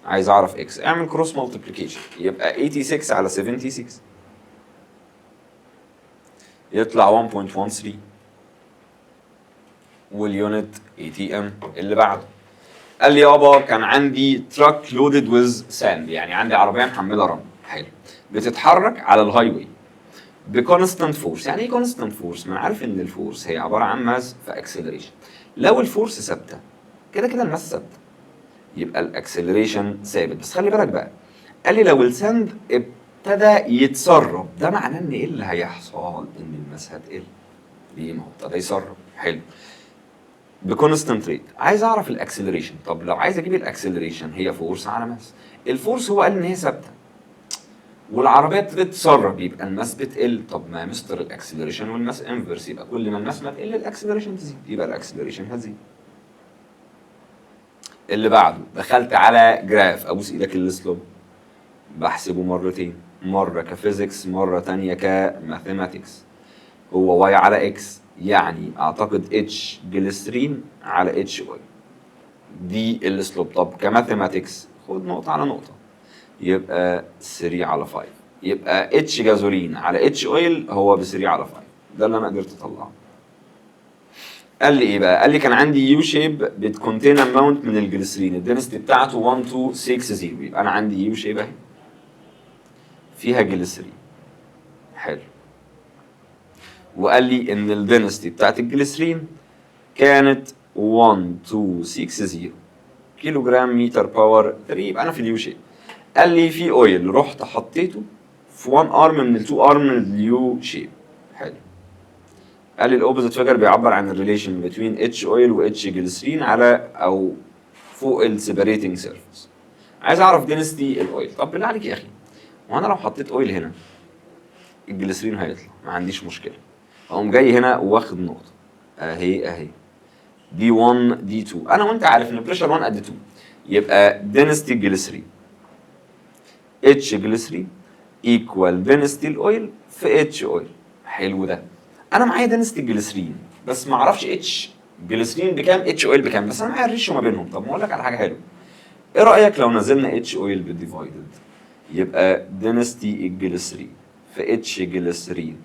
عايز اعرف اكس، اعمل كروس مالتيبليكيشن، يبقى 86 على 76 يطلع 1.13 واليونت اي تي ام. اللي بعده قال لي يابا كان عندي تراك لودد ويز ساند، يعني عندي عربيه محمله رمل. حلو، بتتحرك على الهاي واي بكونستانت فورس. يعني ايه كونستانت فورس؟ ما انا عارف ان الفورس هي عباره عن ماس في اكسلريشن. لو الفورس ثابته كده كده الماس ثابته، يبقى الاكسلريشن ثابت. بس خلي بالك بقى، قال لي لو الساند ابتدى يتسرب ده معناه ان ايه اللي هيحصل؟ ان الماس هتقل. ليه؟ ما هو ابتدى يسرب. حلو، بكونستنت ريت. عايز اعرف الاكسلريشن. طب لو عايز اجيب الاكسلريشن هي فورس على ماس. الفورس هو قال ان هي ثابته والعربيه ابتدت تسرب، يبقى الماس بتقل. طب ما مستر الاكسلريشن والماس انفرس، يبقى كل ما الماس ما تقل الاكسلريشن تزيد، يبقى الاكسلريشن هتزيد. اللي بعده دخلت على جراف، ابوس ايدك السلوب بحسبه مرتين، مره كفيزيكس مره تانية كماثيماتكس. هو واي على اكس، يعني اعتقد اتش جليسرين على اتش اويل، دي السلوب. طب كماثيماتكس خد نقطه على نقطه، يبقى 3 على 5. يبقى اتش جازولين على اتش اويل هو ب 3 على 5. ده اللي انا قدرت اطلعه. قال لي ايه بقى؟ قال لي كان عندي يو شيب بتكونتين اماونت من الجليسرين، الدنسيتي بتاعته 1260. يبقى انا عندي يو شيب اهي فيها جليسرين. حلو، وقال لي ان الدنسيتي بتاعت الجليسرين كانت 1260 كيلو جرام متر باور 3. يبقى انا في اليو شيب. قال لي في اويل رحت حطيته في 1 ارم من ال 2 ارم من اليو شيب. حلو، قال لي الاوبوزيت فيجر بيعبر عن الريليشن بين اتش اويل واتش جليسرين على او فوق السيبريتنج سيرفيس. عايز اعرف دنسيتي الاويل. طب بالله عليك يا اخي، وانا لو حطيت اويل هنا الجليسرين هيطلع، ما عنديش مشكله. اقوم جاي هنا واخد نقطه اهي دي 1 دي 2. انا وانت عارف ان بريشر 1 قد 2، يبقى دنسيتي الجليسرين اتش جليسرين ايكوال دنسيتي الاويل في اتش اويل. حلو ده. انا معايا دنسيتي الجليسرين بس ما اعرفش اتش جليسرين بكام اتش اويل بكام، بس انا معايا الريشيو ما بينهم. طب ما اقول لك على حاجه حلوه، ايه رايك لو نزلنا اتش اويل بالديفايدد؟ يبقى دنسيتي الجليسرين في اتش جليسرين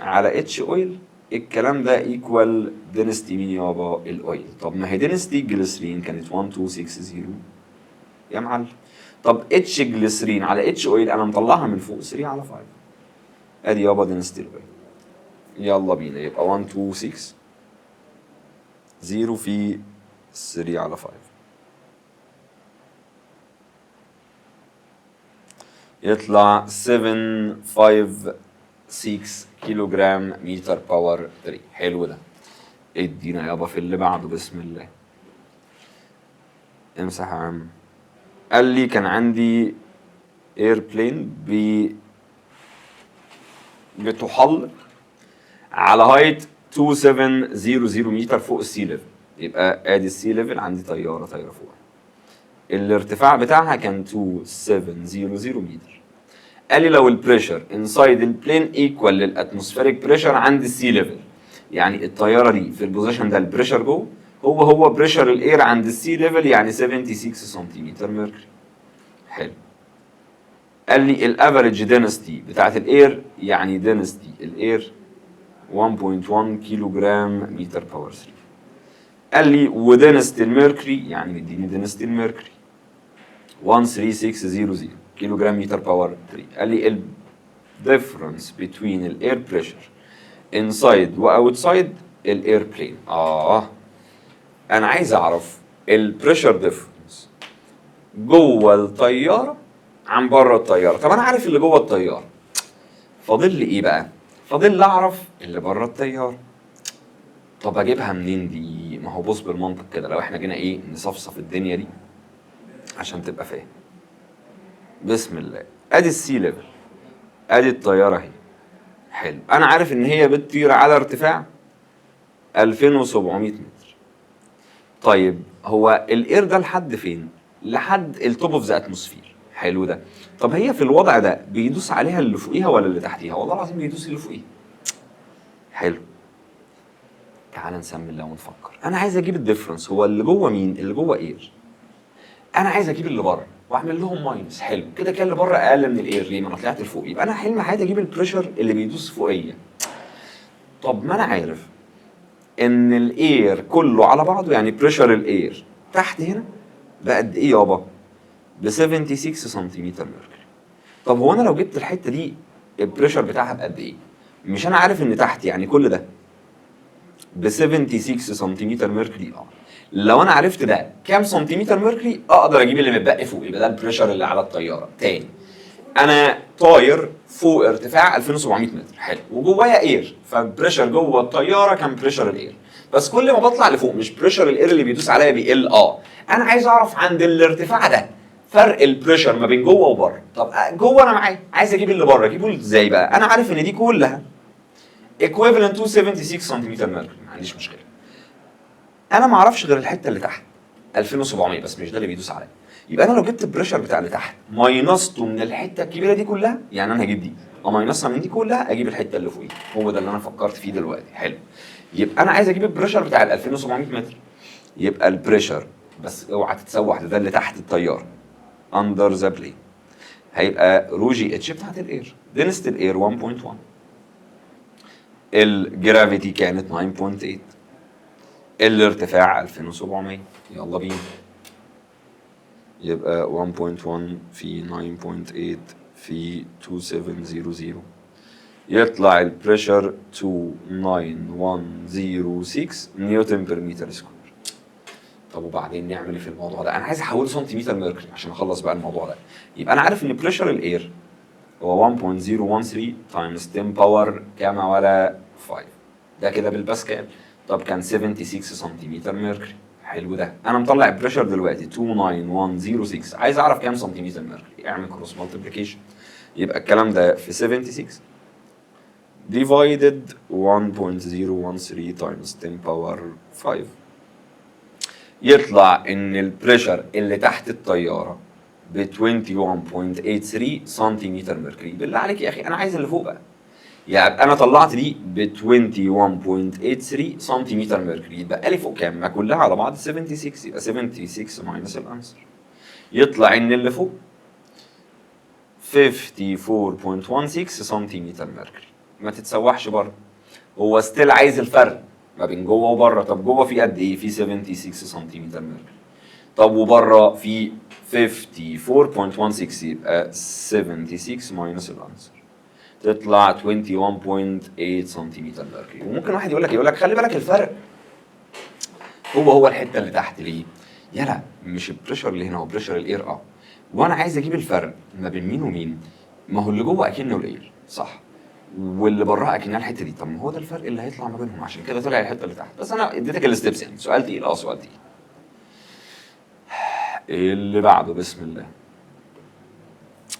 على اتش اويل، الكلام ده ايكوال دنسيتي مين يابا؟ الاويل. طب ما هي دنسيتي الجليسرين كانت 1260 يا معلم. طب اتش جليسرين على اتش اويل انا مطلعها من فوق 3 على 5. ادي يابا دنسيتي الاويل. يلا بينا، يبقى 1260 في 3 على 5 يطلع 756 كيلو جرام متر باور 3. حلو ده. ادينا يابا في اللي بعده بسم الله. امسح يا عم. قال لي كان عندي ايربلين بتحلق على هايت 2700 متر فوق السي ليفل. يبقى ادي السي ليفل، عندي طياره فوق. الارتفاع بتاعها كان 2700 متر. قال لي لو البريشر انسايد البلين ايكوال للاتموسفيريك بريشر عند السي ليفل، يعني الطياره دي في البوزيشن ده البريشر جوه هو بريشر الاير عند السي ليفل، يعني 76 سنتيمتر ميركوري. حلو. قال لي الافريج دينستي بتاعت الاير، يعني دينستي الاير 1.1 كيلو جرام متر باور 3. قال لي ودينستي الميركوري، يعني مديني دينستي الميركوري 13600 كيلو جرام متر باور 3. قال لي ال difference between الاير بريشر inside و outside الايربلين. انا عايز اعرف البريشر ديفرنس جوه الطياره عن بره الطياره. طب انا عارف اللي جوه الطياره، فاضل لي ايه بقى؟ فاضل لي اعرف اللي بره الطياره. طب اجيبها منين دي؟ ما هو بص بالمنطق كده، لو احنا جينا ايه نصفصف الدنيا دي عشان تبقى فاهم. بسم الله. ادي السي ليفل، ادي الطياره اهي. حلو. انا عارف ان هي بتطير على ارتفاع 2700 متر. طيب هو الاير ده لحد فين؟ لحد التوب اوف ذا اتموسفير. حلو ده. طب هي في الوضع ده بيدوس عليها اللي فوقيها ولا اللي تحتيها؟ والله العظيم بيدوس اللي فوقيها. حلو. تعال نسمي الله ونفكر. انا عايز اجيب الديفرنس. هو اللي جوه مين؟ اللي جوه اير. انا عايز اجيب اللي بره واعمل لهم ماينس. حلو كده. كان اللي بره اقل من الاير، ليه؟ ما انا طلعت لفوق. يبقى انا حلم حياتي اجيب البريشر اللي بيدوس فوقيه. طب ما انا عارف ان الاير كله على بعضه، يعني بريشر الاير تحت هنا بقد ايه يابا؟ ب 76 سنتيمتر ميركوري. طب هو انا لو جبت الحته دي البريشر بتاعها بقد ايه؟ مش انا عارف ان تحت يعني كل ده ب 76 سنتيمتر ميركوري. لو انا عرفت ده كام سنتيمتر ميركوري اقدر اجيب اللي متبقي فوق. يبقى ده البريشر اللي على الطياره. تاني، انا طاير فوق ارتفاع 2700 متر. حلو. وجوايا اير، فالبريشر جوه الطياره كان بريشر الاير. بس كل ما بطلع لفوق مش بريشر الاير اللي بيدوس عليا بيقل. انا عايز اعرف عند الارتفاع ده فرق البريشر ما بين جوه وبره. طب جوه انا معايا، عايز اجيب اللي بره. اجيبه ازاي بقى؟ انا عارف ان دي كلها equivalent to 76 سنتيمتر ميركوري، ما عنديش مشكله. انا ما اعرفش غير الحته اللي تحت 2700 بس، مش ده اللي بيدوس عليا. يبقى انا لو جبت البريشر بتاع اللي تحت ماينسته من الحته الكبيره دي كلها، يعني انا هجيب دي ماينسها من دي كلها، اجيب الحته اللي فوقيه. هو ده اللي انا فكرت فيه دلوقتي. حلو. يبقى انا عايز اجيب البريشر بتاع ال 2700 متر. يبقى البريشر، بس اوعى تتسوح، ده اللي تحت الطياره اندر ذا بلين، هيبقى رو جي اتش بتاعت الاير. دنست الاير 1.1، الجرافيتي كانت 9.8، الارتفاع 2700. يلا بينا. يبقى 1.1 في 9.8 في 2700 يطلع البريشر 29106 نيوتن بير متر سكوير. طب وبعدين نعمل ايه في الموضوع ده؟ انا عايز احوله سنتيمتر ميركوري عشان اخلص بقى الموضوع ده. يبقى انا عارف ان بريشر الاير هو 1.013 تايمز 10 باور كام ولا 5. ده كده بالباسكال. طب كان 76 سنتيمتر ميركوري. حلو ده. انا مطلع البريشر دلوقتي 29106، عايز اعرف كام سنتيمتر ميركوري. اعمل كروس مالتيبليكيشن. يبقى الكلام ده في 76 divided 1.013 times 10 power 5 يطلع ان البريشر اللي تحت الطياره ب 21.83 سنتيمتر ميركوري. بالله عليك يا اخي انا عايز اللي فوق بقى. يعني انا طلعت دي ب 21.83 سنتيمتر ميركوري، يبقى لي فوق كام؟ ما كلها على بعض 76، يبقى 76 ماينس الانسر. يطلع ان اللي فوق 54.16 سنتيمتر ميركوري. ما تتسوحش بره، هو ستيل عايز الفرق ما بين جوه وبره. طب جوه في قد ايه؟ في 76 سنتيمتر ميركوري. طب وبره في 54.16، يبقى 76 ماينس الانسر تطلع 21.8 سنتيمتر ميركوري. وممكن واحد يقول لك خلي بالك الفرق هو الحته اللي تحت. ليه؟ يلا مش البريشر اللي هنا، هو بريشر الاير. وانا عايز اجيب الفرق ما بين مين ومين. ما هو اللي جوه اكنه الاير صح، واللي براها اكنها الحته دي. طب ما هو ده الفرق اللي هيطلع ما بينهم، عشان كده طلع الحته اللي تحت. بس انا اديتك الستبس يعني. سؤال تقيل، سؤال تقيل. اللي بعده بسم الله.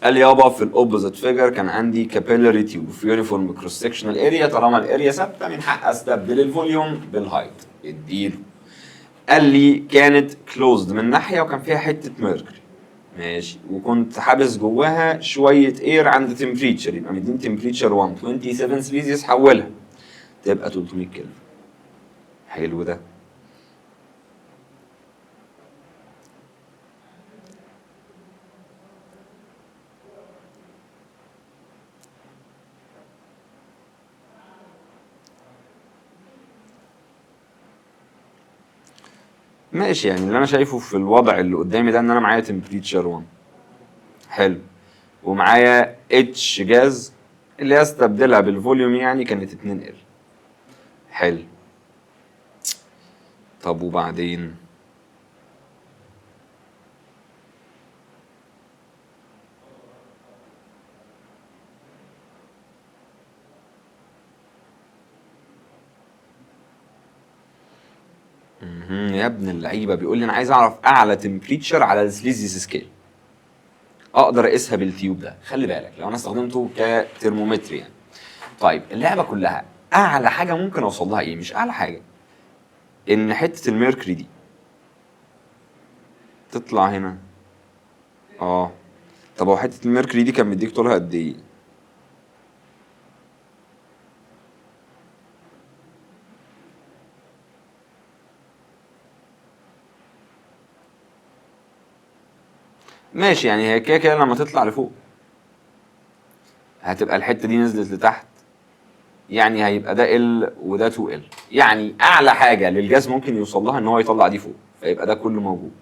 قال لي يابا في الاوبوزيت فيجر كان عندي كابيلاري تيوب في يونيفورم كروس سكشنال اريا، طالما الاريا ثابته من حق استبدل الفوليوم بالهايت. اديله. قال لي كانت كلوزد من ناحيه وكان فيها حته ميركوري، ماشي، وكنت حابس جواها شويه اير عند تمبريتشر، يبقى مدين تمبريتشر 127 سيليزيوس، حولها تبقى 300 كيلفن. حلو ده. ماشي، يعني اللي انا شايفه في الوضع اللي قدامي ده ان انا معايا تمبريتشر 1، حلو، ومعايا اتش جاز اللي هي استبدلها بالفوليوم يعني كانت 2 ال. حلو. طب وبعدين؟ يا ابن اللعيبه، بيقول لي انا عايز اعرف اعلى تمبريتشر على السليزيس سكيل اقدر اقيسها بالتيوب ده. خلي بالك لو انا استخدمته كترمومتر يعني. طيب اللعبه كلها اعلى حاجه ممكن اوصل لها ايه؟ مش اعلى حاجه ان حته الميركوري دي تطلع هنا. طب هو حته الميركوري دي كان مديك طولها قد ايه؟ ماشي، يعني هي كده كده لما تطلع لفوق هتبقى الحته دي نزلت لتحت، يعني هيبقى ده ال وده 2 ال. يعني اعلى حاجه للجاز ممكن يوصل لها ان هو يطلع دي فوق، فيبقى ده كله موجود.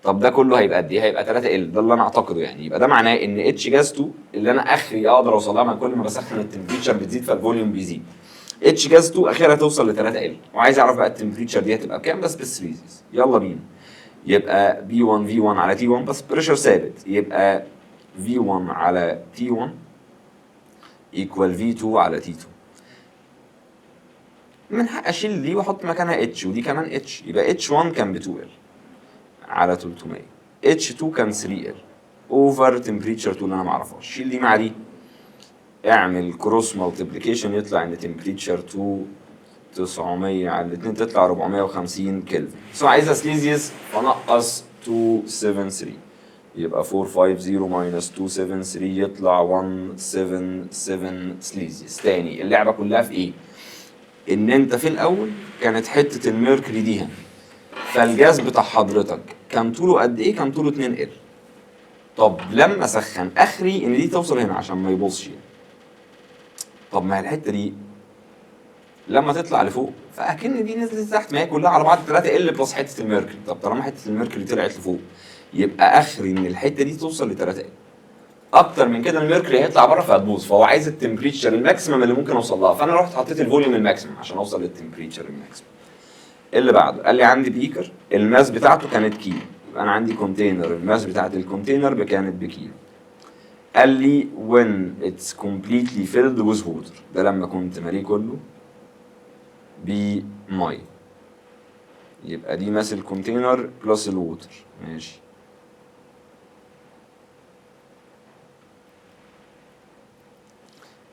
طب ده كله هيبقى قد ايه؟ هيبقى 3 ال، ده اللي انا اعتقده يعني. يبقى ده معناه ان اتش جاز 2 اللي انا اخري اقدر اوصل لها، من كل ما بسخن التمبريتشر بتزيد فالفوليوم بيزيد. اتش جاز 2 اخرها توصل ل 3 ال، وعايز اعرف بقى التمبريتشر دي هتبقى بكام بس بالسيريز. يلا بينا. يبقى بي 1 في 1 على تي 1 بس بريشر ثابت، يبقى في 1 على تي 1 ايكوال في 2 على تي 2. من حق اشيل دي واحط مكانها اتش، ودي كمان اتش، يبقى اتش 1 كان ب 2 ال على 300، اتش 2 كان 3 ال اوفر تمبريتشر 2 اللي انا ما اعرفهاش. شيل دي مع دي، اعمل كروس مالتيبليكيشن، يطلع ان تمبريتشر 2 900 على الاثنين تطلع 450 كلفن. سو عايزها سليزيوس فنقص 273، يبقى 450 ماينس 273 يطلع 177 سليزيوس. تاني اللعبه كلها في ايه؟ ان انت في الاول كانت حته الميركوري دي هنا، فالجاز بتاع حضرتك كان طوله قد ايه؟ كان طوله 2 ال. طب لما اسخن اخري ان دي توصل هنا عشان ما يبصش يعني. طب ما هي الحته دي لما تطلع لفوق فاكن دي نزلت تحت، ما هي كلها على بعض 3 ال بلس حته الميركوري. طب طالما حته الميركوري طلعت لفوق يبقى اخري ان الحته دي توصل ل 3 ال. اكتر من كده الميركوري هيطلع بره فهتبوظ، فهو عايز التمبريتشر الماكسيمم اللي ممكن اوصل لها، فانا رحت حطيت الفوليوم الماكسيمم عشان اوصل للتمبريتشر الماكسيمم. اللي بعده قال لي عندي بيكر الماس بتاعته كانت كيلو، يبقى انا عندي كونتينر الماس بتاعت الكونتينر كانت بكيلو. قال لي when it's completely filled with water، ده لما كنت ماليه كله بميه، يبقى دي ماس الكونتينر بلس الووتر. ماشي.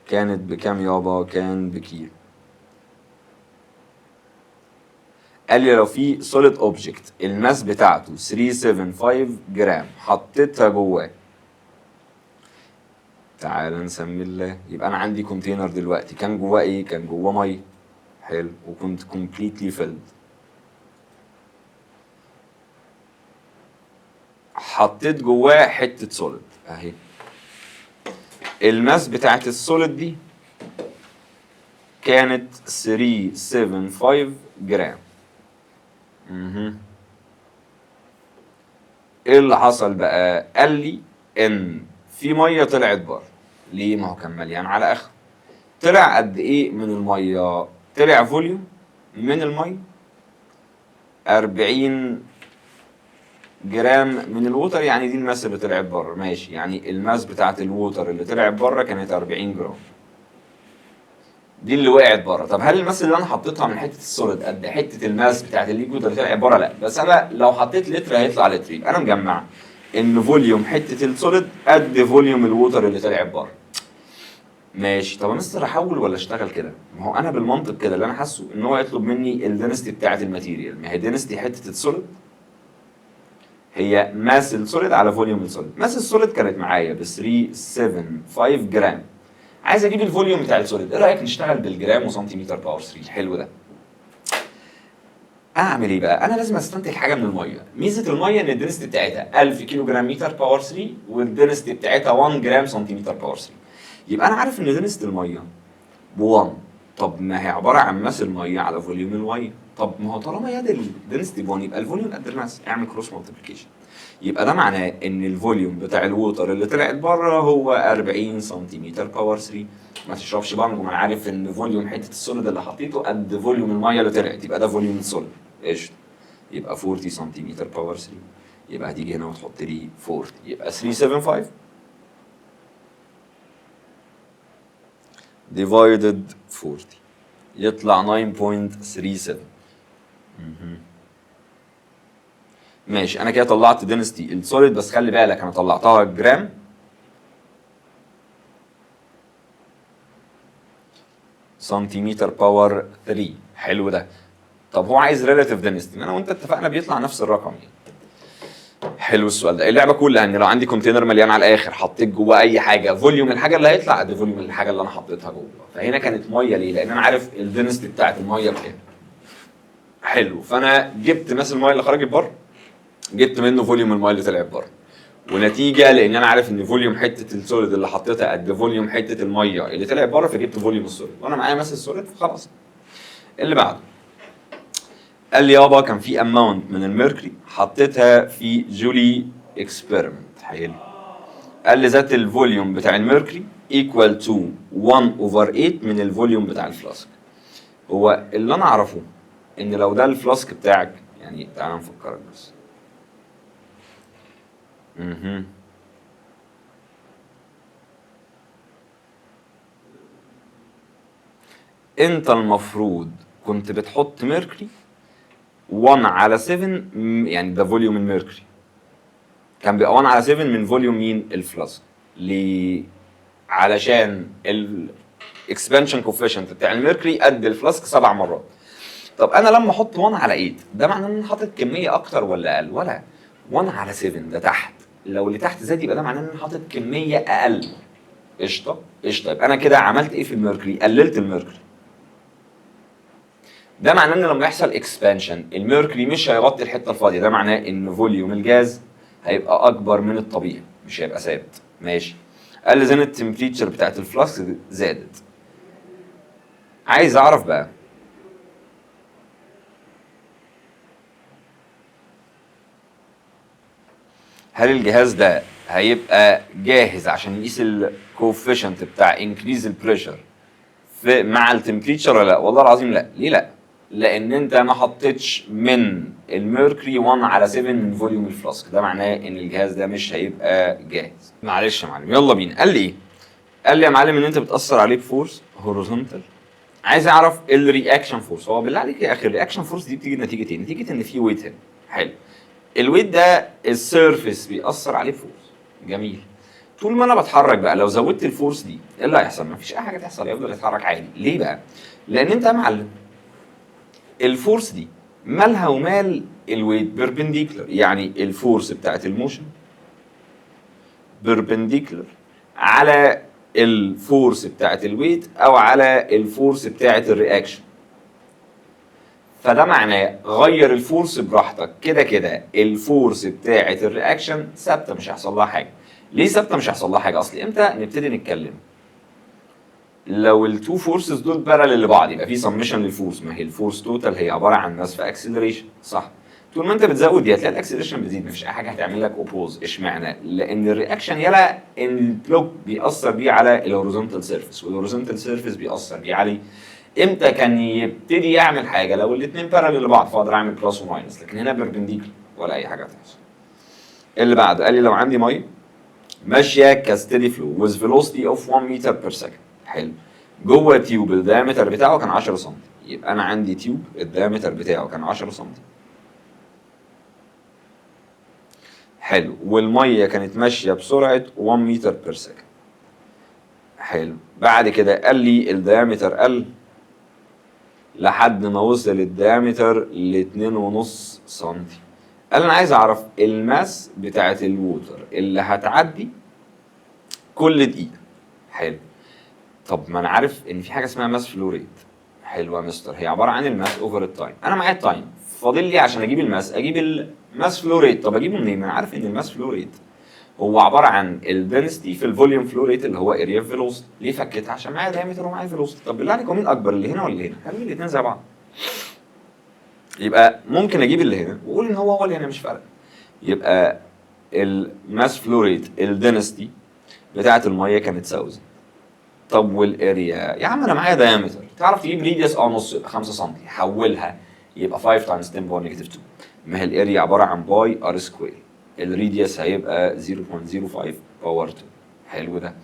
كانت بكام يابا؟ كان بكيلو. قال لي لو في سوليد اوبجكت الماس بتاعته 375 جرام حطيتها جواه، تعال نسمي الله، يبقى انا عندي كونتينر دلوقتي كان جواه ايه؟ كان جواه ميه، حلو، وكنت كومبليتلي فيلد. حطيت جواه حته سوليد اهي، الماس بتاعت السوليد دي كانت 375 جرام. ايه اللي حصل بقى؟ قال لي ان في ميه طلعت بره. ليه؟ ما هو كان مليان على اخره. طلع قد ايه من الميه؟ طلع فوليوم من الميه 40 جرام من الووتر، يعني دي الماس اللي طلعت بره. ماشي، يعني الماس بتاعت الووتر اللي طلعت بره كانت 40 جرام. دي اللي وقعت بره. طب هل الماس اللي انا حطيتها من حته السوليد قد حته الماس بتاعت الليكويد اللي طلعت بره؟ لا، بس انا لو حطيت لتر هيطلع لتر، يبقى انا مجمع ان فوليوم حته السوليد قد فوليوم الووتر اللي طلعت بره. ماشي. طب يا مستر احول ولا اشتغل كده؟ ما هو انا بالمنطق كده اللي انا حاسه ان هو يطلب مني الدنستي بتاعت الماتيريال، ما هي دنستي حته السوليد هي ماس السوليد على فوليوم السوليد. ماس السوليد كانت معايا ب 375 جرام، عايز اجيب الفوليوم بتاع السوليد. ايه رايك نشتغل بالجرام وسنتيمتر باور 3؟ حلو ده. اعمل ايه بقى؟ انا لازم استنتج حاجه من الميه. ميزه الميه ان الدنستي بتاعتها 1000 كيلو جرام متر باور 3 والدنستي بتاعتها 1 جرام سنتيمتر باور 3. يبقى انا عارف ان دنستي الميه ب 1. طب ما هي عباره عن ماس الميه على فوليوم الميه. طب ما هو طالما يد الدنستي ب 1 يبقى الفوليوم قد الماس، اعمل كروس مالتيبيكيشن. يبقى ده معناه ان الفوليوم بتاع الووتر اللي طلعت بره هو 40 سنتيمتر باور 3. ما تشربش بانجو، ما انا عارف ان فوليوم حته السوليد اللي حطيته قد فوليوم الميه اللي طلعت، يبقى ده فوليوم السوليد. قشطه. يبقى 40 سنتيمتر باور 3. يبقى هتيجي هنا وتحط لي 40، يبقى 375 divided 40 يطلع 9.37. ماشي. انا كده طلعت دينستي السوليد، بس خلي بالك انا طلعتها جرام سنتيمتر باور 3. حلو ده. طب هو عايز ريلاتيف دينستي، انا وانت اتفقنا بيطلع نفس الرقم يعني. حلو السؤال ده. اللعبه كلها ان لو عندي كونتينر مليان على الاخر حطيت جواه اي حاجه، فوليوم الحاجه اللي هيطلع قد فوليوم الحاجه اللي انا حطيتها جوه. فهنا كانت ميه ليه؟ لان انا عارف الدينستي بتاعت الميه بكام. حلو. فانا جبت ماس الميه اللي خرجت بره، جبت منه فوليوم الميه اللي طلعت بره، ونتيجه لان انا عارف ان فوليوم حته السوليد اللي حطيتها قد فوليوم حته الميه اللي طلعت بره، فجبت فوليوم السوليد وانا معايا ماس السوليد فخلاص. اللي بعده قال لي يابا كان في اماونت من الميركوري حطيتها في جولي اكسبيرمنت. حلو. قال لي ذات الفوليوم بتاع الميركوري ايكوال تو 1 اوفر 8 من الفوليوم بتاع الفلاسك. هو اللي انا اعرفه ان لو ده الفلاسك بتاعك، يعني تعالى نفكرك بس. انت المفروض كنت بتحط ميركوري 1 على 7، يعني ده فوليوم الميركوري كان بيبقى 1 على 7 من فوليوم مين؟ الفلاسك. ليه؟ علشان الاكسبانشن كوفيشنت بتاع الميركوري قد الفلاسك 7 مرات. طب انا لما احط 1 على 8 ده معناه ان انا حاطط كميه اكتر ولا اقل؟ ولا 1 على 7 ده تحت، لو اللي تحت زاد يبقى ده معناه ان انا حاطط كميه اقل. قشطه قشطه. يبقى انا كده عملت ايه في الميركوري؟ قللت الميركوري. ده معناه ان لما يحصل اكسبانشن الميركوري مش هيغطي الحته الفاضيه، ده معناه ان فوليوم الجاز هيبقى اكبر من الطبيعي، مش هيبقى ثابت. ماشي. قال لي زين التمبريتشر بتاعت الفلاسك زادت. عايز اعرف بقى هل الجهاز ده هيبقى جاهز عشان يقيس الكوفيشنت بتاع انكريز البريشر مع التمبريتشر ولا لا؟ والله العظيم لا. ليه لا؟ لان انت ما حطيتش من الميركوري 1 على 7 من فوليوم الفلاسك، ده معناه ان الجهاز ده مش هيبقى جاهز. معلش يا معلم، يلا بينا. قال لي ايه؟ قال لي يا معلم ان انت بتاثر عليه بفورس هوريزونتال. عايز اعرف الرياكشن فورس. هو بالله عليك يا اخي الرياكشن فورس دي بتيجي نتيجه ايه؟ نتيجه ان في ويت هنا. حلو. الويت ده السيرفيس بيأثر عليه بفورس. جميل. طول ما انا بتحرك بقى لو زودت الفورس دي ايه اللي هيحصل؟ مفيش اي حاجه تحصل، يفضل يتحرك عادي. ليه بقى؟ لان انت يا معلم الفورس دي مالها ومال الويت بيربنديكولر، يعني الفورس بتاعت الموشن بيربنديكولر على الفورس بتاعت الويت او على الفورس بتاعت الرياكشن. فده معناه غير الفورس براحتك، كده كده الفورس بتاعت الرياكشن ثابته مش هيحصل لها حاجه. ليه ثابته مش هيحصل لها حاجه؟ اصل امتى نبتدي نتكلم؟ لو التو فورسز دول بارلل لبعض يبقى في سمشن للفورس. ما هي الفورس توتال هي عباره عن ماس في اكسلريشن، صح؟ طول ما انت بتزود دي هتلاقي الاكسلريشن بتزيد، مفيش اي حاجه هتعمل لك اوبوز. اشمعنى؟ لان الرياكشن يلا ان البلوك بيأثر بيه على الهوريزونتال سيرفيس، والهوريزونتال سيرفيس بيأثر بيه على امتى كان يبتدي يعمل حاجه؟ لو الاثنين بارلل لبعض فاقدر اعمل بلس وماينس، لكن هنا بيربنديكولار ولا اي حاجه هتحصل. اللي بعده قال لي لو عندي ميه ماشيه كستيدي فلو with velocity of 1 meter per second. حلو. جوه تيوب الدايمتر بتاعه كان 10 سم، يبقى انا عندي تيوب الدايمتر بتاعه كان 10 سم. حلو، والميه كانت ماشيه بسرعه 1 متر بير سكند. حلو، بعد كده قال لي الدايمتر قل لحد ما وصل الدايمتر ل 2.5 سم. قال انا عايز اعرف الماس بتاعت الووتر اللي هتعدي كل دقيقه. حلو، طب ما انا عارف ان في حاجه اسمها ماس فلو ريت. حلو يا مستر، هي عباره عن الماس اوفر التايم. انا معايا التايم، فاضل لي عشان اجيب الماس اجيب الماس فلو ريت. طب اجيبه منين؟ انا عارف ان الماس فلو ريت هو عباره عن الدنسيتي في الفوليوم فلو ريت اللي هو اريا فيلوسيتي. ليه فكيتها؟ عشان معايا دايمتر ومعايا فيلوسيتي. طب بالله عليك هو مين اكبر، اللي هنا ولا اللي هنا؟ خلي الاثنين زي بعض. يبقى ممكن اجيب اللي هنا واقول ان هو اللي هنا مش فارقه. يبقى الماس فلو ريت الدنسيتي بتاعه الميه كانت 1000. طب والاريا يا عم انا معايا دايمتر، تعرف تجيب ريديوس نص يبقى 5 سم، حولها يبقى 5 تايمز 10 باور نيجاتيف 2. ما هي الاريا عباره عن باي ار سكوير، الريديوس هيبقى 0.05 باور 2. حلو ده.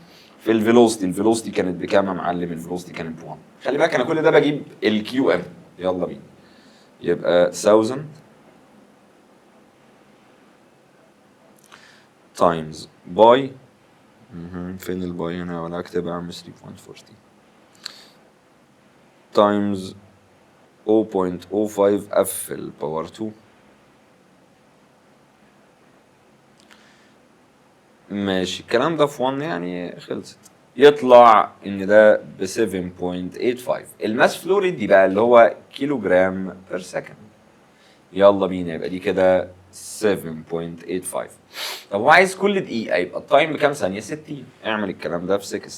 في الفيلوسيتي، الفيلوسيتي كانت بكام يا معلم؟ الفيلوسيتي كانت ب 1. خلي بالك انا كل ده بجيب الكيو ام. يلا بينا، يبقى 1000 تايمز باي، فين الباي هنا ولا اكتبها؟ اعمل 3.40 تايمز 0.05 اف الباور 2. ماشي، الكلام ده في 1 يعني خلصت. يطلع ان ده ب 7.85. الماس فلو ريت دي بقى اللي هو كيلو جرام بير سكند. يلا بينا، يبقى دي كده 7.85. طب هو عايز كل دقيقة يبقى التايم بكام ثانية؟ 60. اعمل الكلام ده في 60.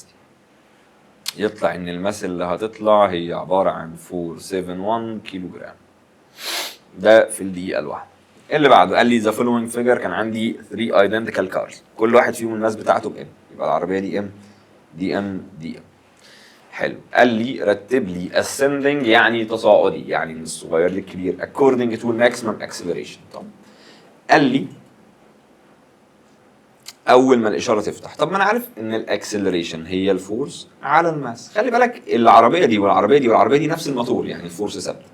يطلع ان الماس اللي هتطلع هي عبارة عن 471 كيلو جرام. ده في الدقيقة الواحدة. اللي بعده قال لي ذا فولوينج فيجر، كان عندي 3 ايدنتيكال كارز كل واحد فيهم الماس بتاعته بام، يبقى العربية دي ام دي ام دي ام. حلو، قال لي رتب لي ascending يعني تصاعدي، يعني من الصغير للكبير according to maximum acceleration. طب قال لي اول ما الاشاره تفتح. طب ما انا عارف ان الاكسلريشن هي الفورس على الماس. خلي بالك العربيه دي والعربيه دي والعربيه دي نفس الموتور، يعني الفورس ثابته.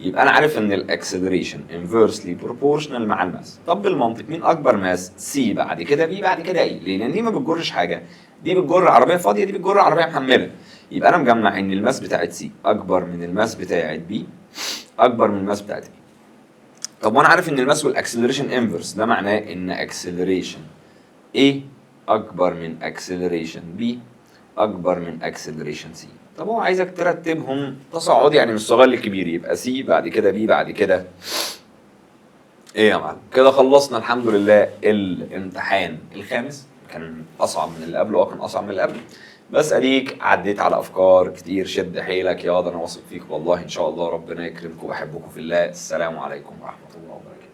يبقى انا عارف ان الاكسلريشن انفيرسلي بروبورشنال مع الماس. طب بالمنطق مين اكبر ماس؟ سي، بعد كده بي، بعد كده اي. ليه؟ لان دي ما بتجرش حاجه، دي بتجر عربيه فاضيه، دي بتجر عربيه محمله. يبقى انا مجمع ان الماس بتاعت سي اكبر من الماس بتاعت بي اكبر من الماس بتاعت بي. طب وانا عارف ان الماس والاكسلريشن انفرس، ده معناه ان اكسلريشن A أكبر من acceleration B أكبر من acceleration C. طب هو عايزك ترتبهم تصاعدي، يعني من الصغير للكبير، يبقى C بعد كده B بعد كده إيه يا معلم. كده خلصنا الحمد لله الامتحان الخامس. كان أصعب من اللي قبله، كان أصعب من اللي قبله، بس أديك عديت على أفكار كتير. شد حيلك يا واد، أنا واثق فيك والله إن شاء الله ربنا يكرمكم، بحبكم في الله. السلام عليكم ورحمة الله وبركاته.